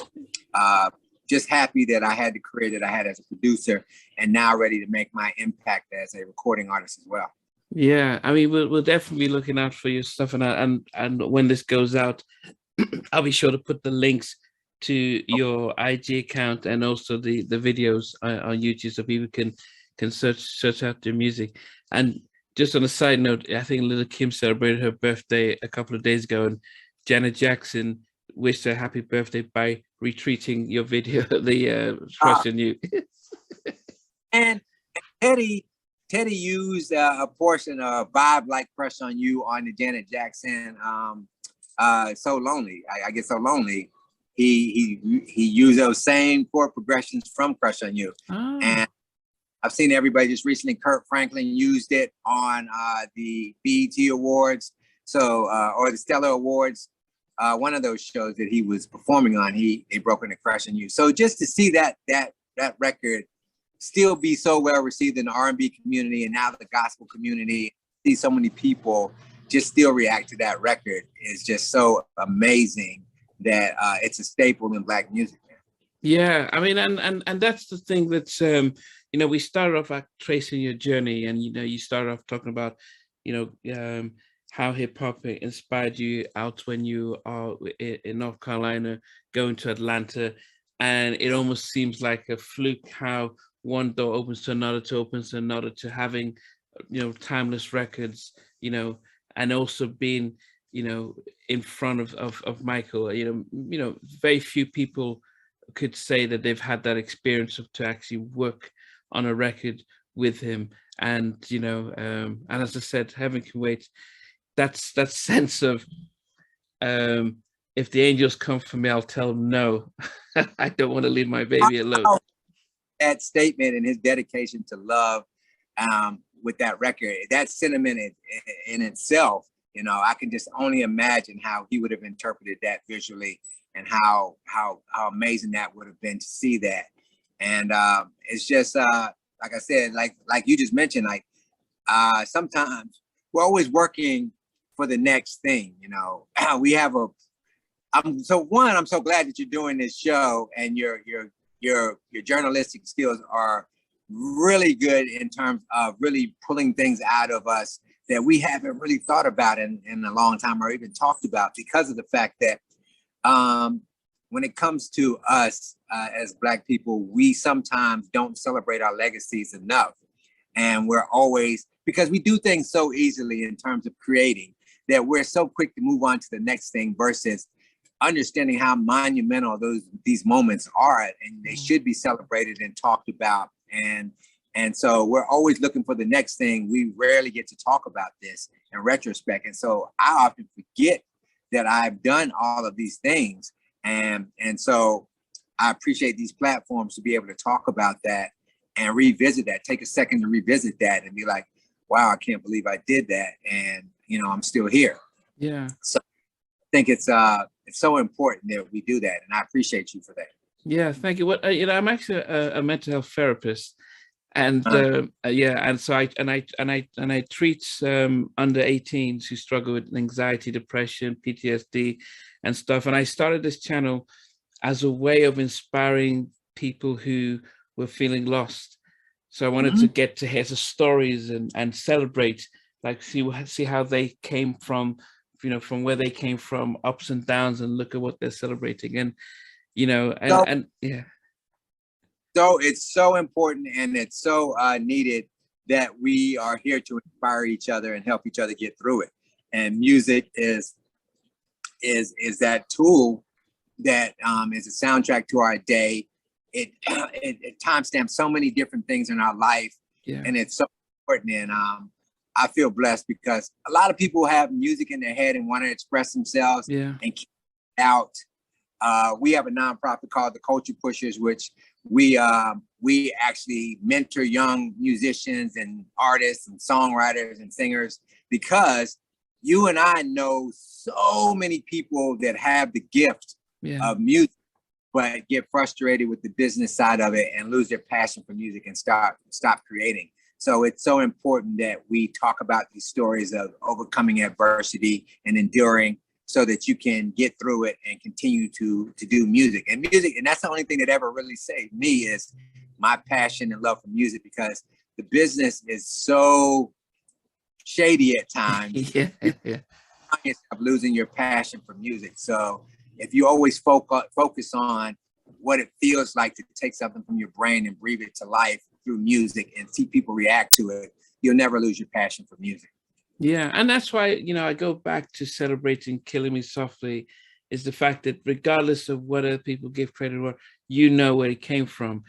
just happy that I had the career that I had as a producer, and now ready to make my impact as a recording artist as well. Yeah, I mean, we'll definitely be looking out for your stuff, and when this goes out, I'll be sure to put the links to your IG account and also the videos on YouTube, so people can search out your music. And just on a side note, I think Lil Kim celebrated her birthday a couple of days ago, and Janet Jackson wished her happy birthday by retweeting your video, the Crush on You. And Teddy used a portion of Vibe Like Crush on You on the Janet Jackson So Lonely. I Get So Lonely. He used those same chord progressions from Crush on You. Oh. And I've seen everybody just recently, Kurt Franklin used it on the BET Awards, or the Stellar Awards. One of those shows that he was performing on, they broke into Crush on You. So just to see that record still be so well received in the R&B community and now the gospel community, see so many people just still react to that record is just so amazing that it's a staple in Black music. Yeah, I mean, and that's the thing that's we started off at tracing your journey, and you started off talking about how hip hop inspired you out when you are in North Carolina, going to Atlanta, and it almost seems like a fluke how one door opens to another, to having timeless records, and also being in front of Michael. Very few people could say that they've had that experience to actually work on a record with him. And and as I said, Heaven Can Wait, that's that sense of if the angels come for me, I'll tell them no. I don't want to leave my baby alone. That statement and his dedication to love with that record, that sentiment in itself, I can just only imagine how he would have interpreted that visually, and how amazing that would have been to see that. And it's just like I said, like you just mentioned, like sometimes we're always working for the next thing. We have I'm so glad that you're doing this show, and your journalistic skills are really good in terms of really pulling things out of us that we haven't really thought about in a long time, or even talked about, because of the fact that when it comes to us as Black people, we sometimes don't celebrate our legacies enough. And we're always, because we do things so easily in terms of creating, that we're so quick to move on to the next thing versus understanding how monumental these moments are, and they should be celebrated and talked about. And so we're always looking for the next thing. We rarely get to talk about this in retrospect. And so I often forget that I've done all of these things. And so I appreciate these platforms to be able to talk about that and revisit that, take a second to revisit that and be like, wow, I can't believe I did that. And, I'm still here. Yeah. So I think it's so important that we do that. And I appreciate you for that. Yeah, thank you. I'm actually a mental health therapist, and and so I treat under 18s who struggle with anxiety, depression, PTSD, and stuff. And I started this channel as a way of inspiring people who were feeling lost. So I wanted to get to hear the stories and celebrate, like see how they came from, from where they came from, ups and downs, and look at what they're celebrating. And yeah. So it's so important, and it's so needed that we are here to inspire each other and help each other get through it. And music is that tool that is a soundtrack to our day. It timestamps so many different things in our life, and it's so important. And I feel blessed because a lot of people have music in their head and want to express themselves and keep it out. We have a nonprofit called the Culture Pushers, which we actually mentor young musicians and artists and songwriters and singers, because you and I know so many people that have the gift of music, but get frustrated with the business side of it and lose their passion for music and stop creating. So it's so important that we talk about these stories of overcoming adversity and enduring, so that you can get through it and continue to do music. And that's the only thing that ever really saved me, is my passion and love for music, because the business is so shady at times. Yeah. Of losing your passion for music. So if you always focus on what it feels like to take something from your brain and breathe it to life through music and see people react to it, you'll never lose your passion for music. Yeah, and that's why, I go back to celebrating Killing Me Softly, is the fact that regardless of what other people give credit for, where it came from,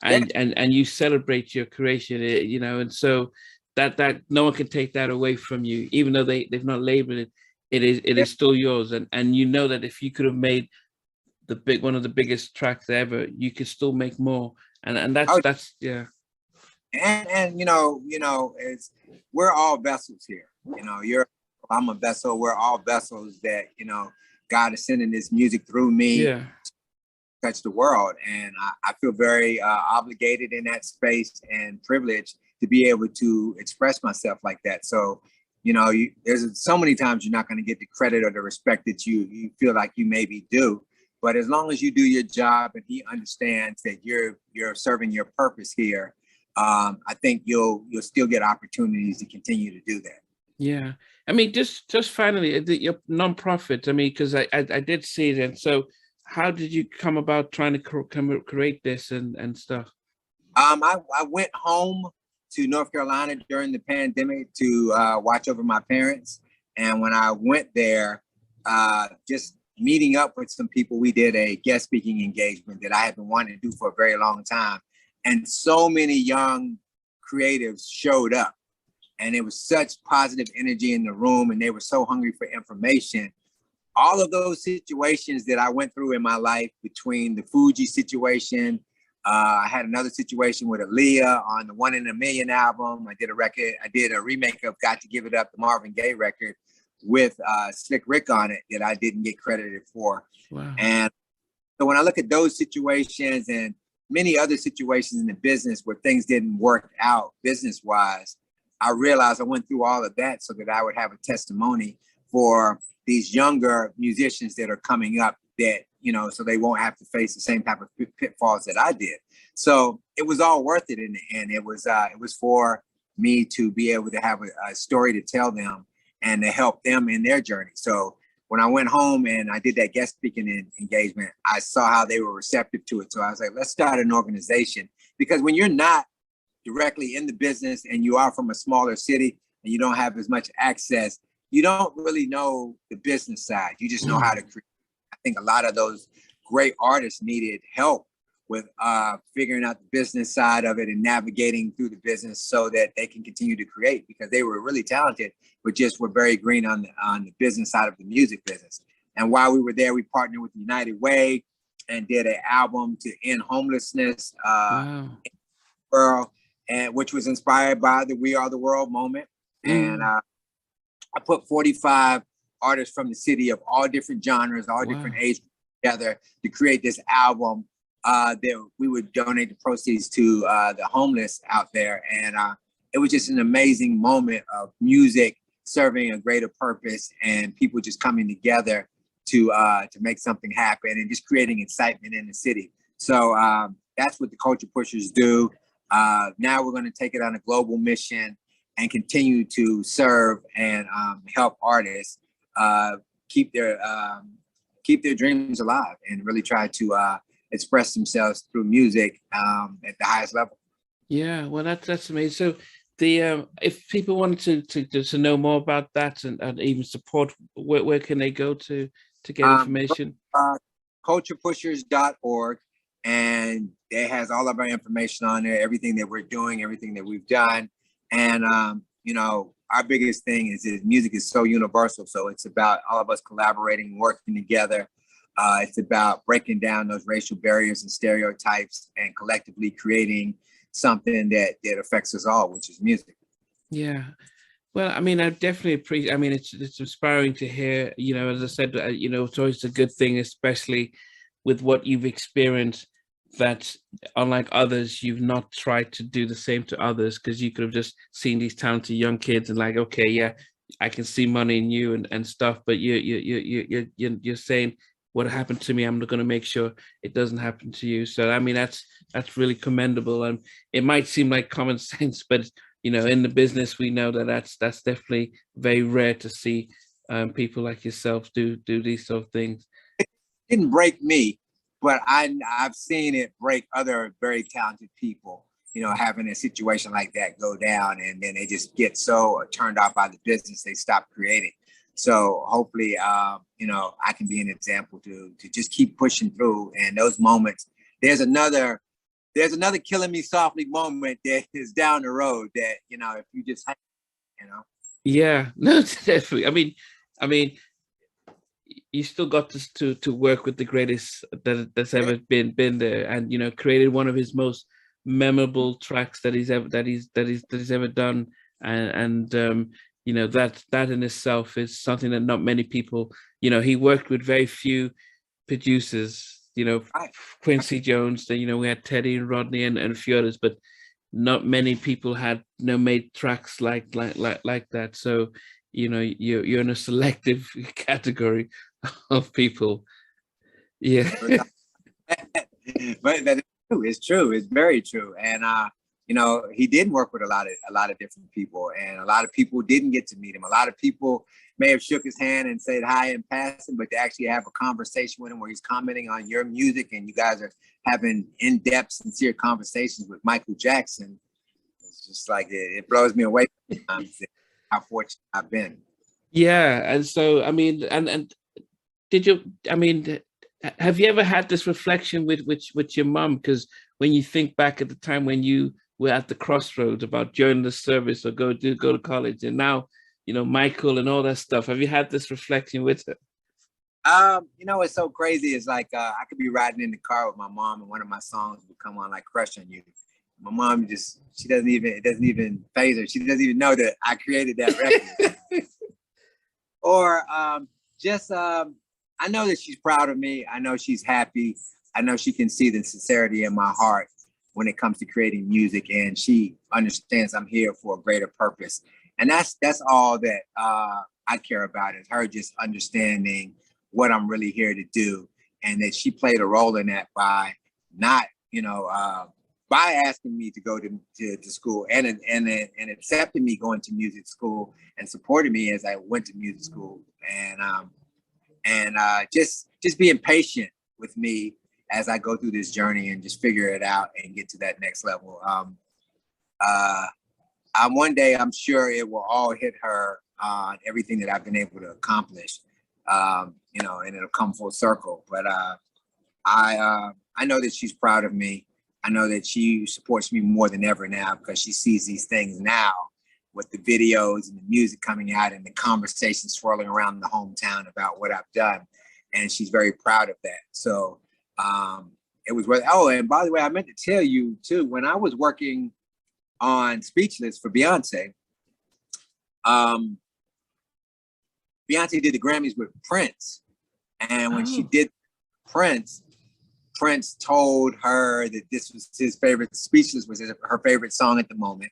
and you celebrate your creation, and so that no one can take that away from you, even though they've not labeled it. It is still yours, and that if you could have made one of the biggest tracks ever, you could still make more, and that's yeah. And it's, we're all vessels here. I'm a vessel. We're all vessels that God is sending this music through me to touch the world, and I feel very obligated in that space and privileged to be able to express myself like that. So there's so many times you're not going to get the credit or the respect that you feel like you maybe do. But as long as you do your job and he understands that you're serving your purpose here, I think you'll still get opportunities to continue to do that. Yeah, I mean, just finally, your nonprofit. I mean, because I did see it, and so how did you come about trying to create this and stuff? I went home to North Carolina during the pandemic to watch over my parents. And when I went there, just meeting up with some people, we did a guest speaking engagement that I had been wanting to do for a very long time. And so many young creatives showed up, and it was such positive energy in the room, and they were so hungry for information. All of those situations that I went through in my life, between the Fuji situation, I had another situation with Aaliyah on the 1 in a Million album. I did a remake of Got to Give It Up, the Marvin Gaye record, with Slick Rick on it, that I didn't get credited for. Wow. And so when I look at those situations and many other situations in the business where things didn't work out business-wise, I realized I went through all of that so that I would have a testimony for these younger musicians that are coming up, that so they won't have to face the same type of pitfalls that I did. So it was all worth it in the end. It was for me to be able to have a story to tell them and to help them in their journey. So when I went home and I did that guest speaking engagement, I saw how they were receptive to it. So I was like, let's start an organization, because when you're not directly in the business and you are from a smaller city and you don't have as much access, you don't really know the business side. You just know how to create. I think a lot of those great artists needed help with figuring out the business side of it and navigating through the business so that they can continue to create, because they were really talented, but just were very green on the business side of the music business. And while we were there, we partnered with United Way and did an album to end homelessness in the world, and which was inspired by the We Are the World moment. And I put 45 artists from the city of all different genres, all different ages together to create this album that we would donate the proceeds to the homeless out there. And it was just an amazing moment of music serving a greater purpose and people just coming together to make something happen and just creating excitement in the city. So that's what the culture pushers do. Now we're going to take it on a global mission and continue to serve and help artists keep their dreams alive and really try to express themselves through music at the highest level. Yeah, well, that's amazing. So the if people wanted to know more about that and even support, where can they go to get information? Culturepushers.org, and it has all of our information on there, everything that we're doing, everything that we've done. And you know, our biggest thing is music is so universal, so it's about all of us collaborating, working together. It's about breaking down those racial barriers and stereotypes and collectively creating something that affects us all, which is music. Yeah. Well, I mean, I definitely appreciate. I mean, it's inspiring to hear. You know, as I said, you know, it's always a good thing, especially with what you've experienced. That unlike others, you've not tried to do the same to others, because you could have just seen these talented young kids and like, okay, yeah, I can see money in you and stuff. But you're saying, what happened to me, I'm going to make sure it doesn't happen to you. So I mean, that's really commendable. And it might seem like common sense, but you know, in the business, we know that that's definitely very rare to see people like yourself do these sort of things. It didn't break me, but I've seen it break other very talented people, you know, having a situation like that go down, and then they just get so turned off by the business, they stop creating. So hopefully, you know, I can be an example to just keep pushing through. And those moments, there's another Killing Me Softly moment that is down the road that, you know, if you just, you know. Yeah, no, definitely. I mean, you still got to work with the greatest that's ever been there, and you know, created one of his most memorable tracks that he's ever done, and you know, that in itself is something that not many people, you know, he worked with very few producers, you know, Quincy Jones, you know, we had Teddy and Rodney and a few others, but not many people had, you know, made tracks like that. So, you know, you're in a selective category of people. Yeah. But that is true. It's true. It's very true. And you know, he did work with a lot of different people, and a lot of people didn't get to meet him. A lot of people may have shook his hand and said hi in passing, but to actually have a conversation with him where he's commenting on your music and you guys are having in-depth, sincere conversations with Michael Jackson, it's just like it blows me away how fortunate I've been. Yeah, and so I mean, and did you? I mean, have you ever had this reflection with your mom? Because when you think back at the time when you were at the crossroads about joining the service or go to college, and now, you know, Michael and all that stuff, have you had this reflection with her? You know, it's so crazy. It's like I could be riding in the car with my mom, and one of my songs would come on, like "Crush on You." My mom it doesn't even faze her. She doesn't even know that I created that record. Or I know that she's proud of me. I know she's happy. I know she can see the sincerity in my heart when it comes to creating music, and she understands I'm here for a greater purpose. And that's all that I care about, is her just understanding what I'm really here to do, and that she played a role in that by not, you know, by asking me to go to school and accepting me going to music school and supporting me as I went to music school, and just being patient with me as I go through this journey and just figure it out and get to that next level. One day I'm sure it will all hit her on everything that I've been able to accomplish, you know, and it'll come full circle. But I know that she's proud of me. I know that she supports me more than ever now, because she sees these things now with the videos and the music coming out and the conversations swirling around the hometown about what I've done. And she's very proud of that. So it was worth. Oh, and by the way, I meant to tell you too, when I was working on Speechless for Beyonce, Beyonce did the Grammys with Prince. And when she did Prince told her that this was his favorite, Speechless was her favorite song at the moment.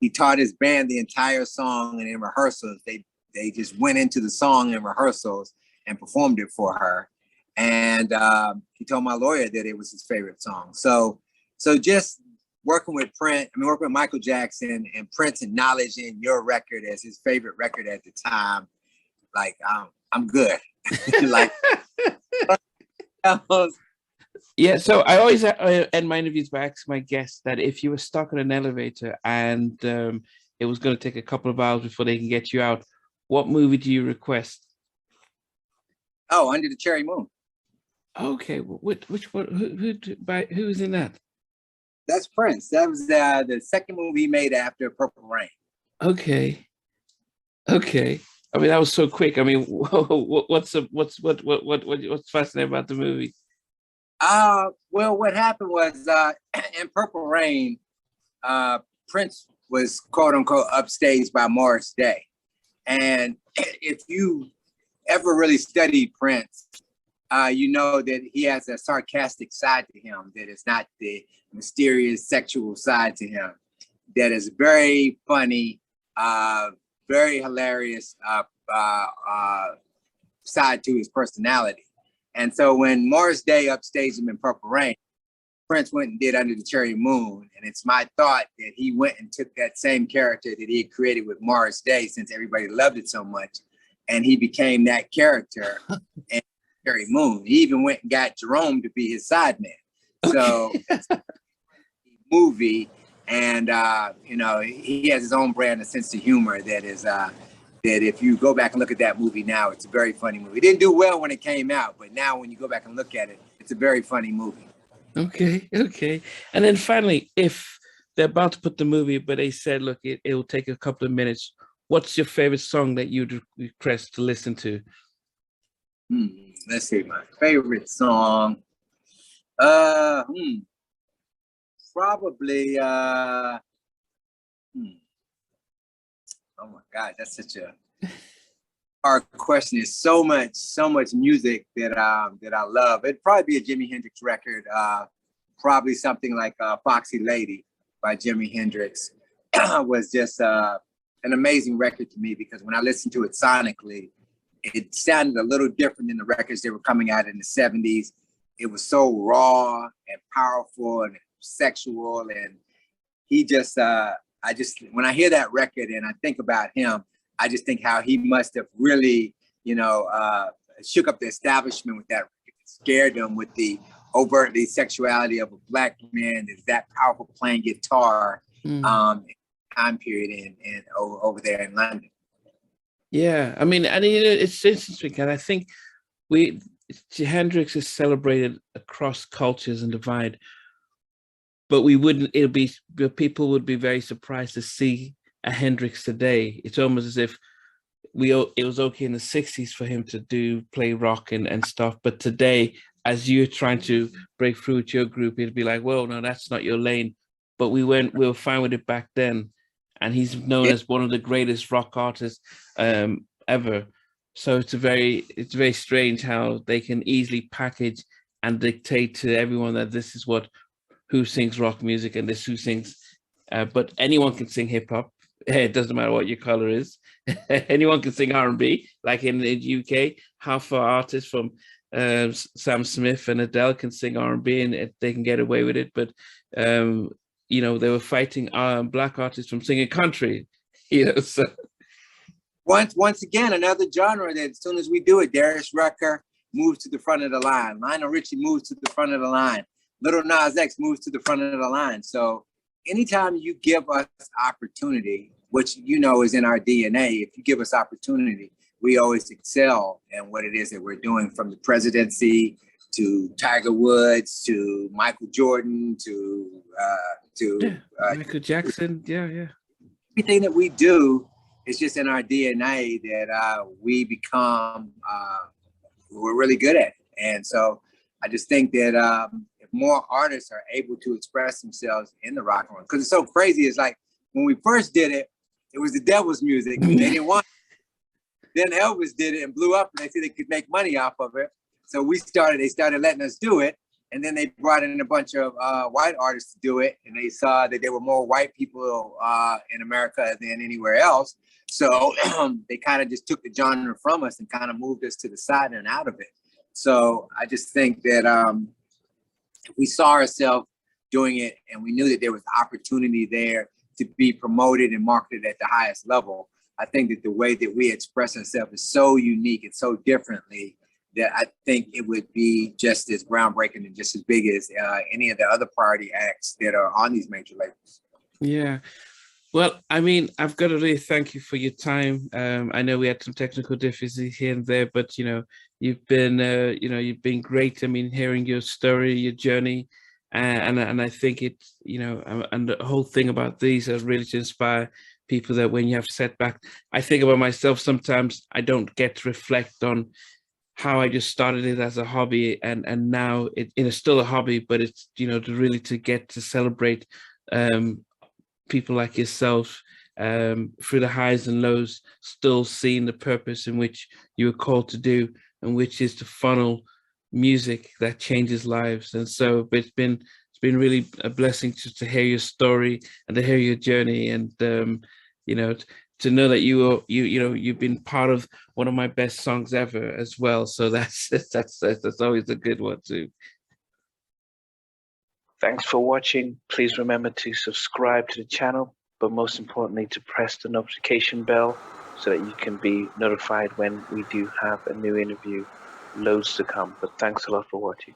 He taught his band the entire song, and in rehearsals, they just went into the song in rehearsals and performed it for her. And he told my lawyer that it was his favorite song. So So just working with working with Michael Jackson and Prince acknowledging your record as his favorite record at the time, like I'm good. Like, yeah. So I always end my interviews by asking my guests that if you were stuck in an elevator and it was going to take a couple of hours before they can get you out, what movie do you request? Oh, Under the Cherry Moon. Okay, which one? Who is in that? That's Prince. That was the second movie he made after Purple Rain. Okay. I mean, that was so quick. I mean, what's fascinating about the movie? Well, what happened was in Purple Rain, Prince was quote unquote upstaged by Morris Day, and if you ever really studied Prince, you know that he has a sarcastic side to him that is not the mysterious sexual side to him. That is very funny, very hilarious side to his personality. And so when Morris Day upstaged him in Purple Rain, Prince went and did Under the Cherry Moon. And it's my thought that he went and took that same character that he had created with Morris Day, since everybody loved it so much, and he became that character in Cherry Moon. He even went and got Jerome to be his sideman. So it's a movie, and you know, he has his own brand of sense of humor that is that if you go back and look at that movie now, it's a very funny movie. It didn't do well when it came out, but now when you go back and look at it, it's a very funny movie. Okay. And then finally, if they're about to put the movie, but they said, look, it will take a couple of minutes, what's your favorite song that you'd request to listen to? Let's see, my favorite song. Probably oh my God, that's such a hard question. There's so much music that I love. It'd probably be a Jimi Hendrix record, probably something like Foxy Lady by Jimi Hendrix. Was just an amazing record to me, because when I listened to it sonically, it sounded a little different than the records that were coming out in the 70s. It was so raw and powerful and sexual, and he just when I hear that record and I think about him, I just think how he must have really, shook up the establishment with that record, scared them with the overtly sexuality of a Black man that's that powerful playing guitar time period in over there in London. Yeah, I mean, and it's interesting, and I think Hendrix is celebrated across cultures and divide, but people would be very surprised to see a Hendrix today. It's almost as if it was okay in the 60s for him to play rock and stuff, but today, as you're trying to break through with your group, it'd be like, well, no, that's not your lane. But we were fine with it back then, and he's known as one of the greatest rock artists ever. So it's very strange how they can easily package and dictate to everyone that this is who sings rock music and this who sings, but anyone can sing hip hop. It doesn't matter what your color is. Anyone can sing R&B. Like in the UK, half our artists from Sam Smith and Adele can sing R&B, and they can get away with it. But they were fighting Black artists from singing country. So. Once again, another genre that as soon as we do it, Darius Rucker moves to the front of the line. Lionel Richie moves to the front of the line. Little Nas X moves to the front of the line. So anytime you give us opportunity, which is in our DNA, if you give us opportunity, we always excel in what it is that we're doing, from the presidency to Tiger Woods to Michael Jordan to Michael Jackson. Yeah. Everything that we do is just in our DNA that we become, we're really good at it. And so I just think that if more artists are able to express themselves in the rock and roll, because it's so crazy. It's like when we first did it, it was the devil's music. They didn't want it. Then Elvis did it and blew up, and they said they could make money off of it. So they started letting us do it. And then they brought in a bunch of white artists to do it. And they saw that there were more white people in America than anywhere else. So they kind of just took the genre from us and kind of moved us to the side and out of it. So I just think that if we saw ourselves doing it, and we knew that there was opportunity there to be promoted and marketed at the highest level. I think that the way that we express ourselves is so unique and so differently that I think it would be just as groundbreaking and just as big as any of the other party acts that are on these major labels. Yeah. Well, I mean, I've got to really thank you for your time. I know we had some technical difficulties here and there, but you've been great. I mean, hearing your story, your journey, and I think it's and the whole thing about these are really to inspire people that when you have setback. I think about myself sometimes. I don't get to reflect on how I just started it as a hobby, and now it's still a hobby, but it's to get to celebrate people like yourself through the highs and lows, still seeing the purpose in which you were called to do, and which is to funnel music that changes lives. And so it's been really a blessing to hear your story and to hear your journey, and to know that you've been part of one of my best songs ever as well. So that's always a good one too. Thanks for watching. Please remember to subscribe to the channel, but most importantly to press the notification bell so that you can be notified when we do have a new interview. Loads to come, but thanks a lot for watching.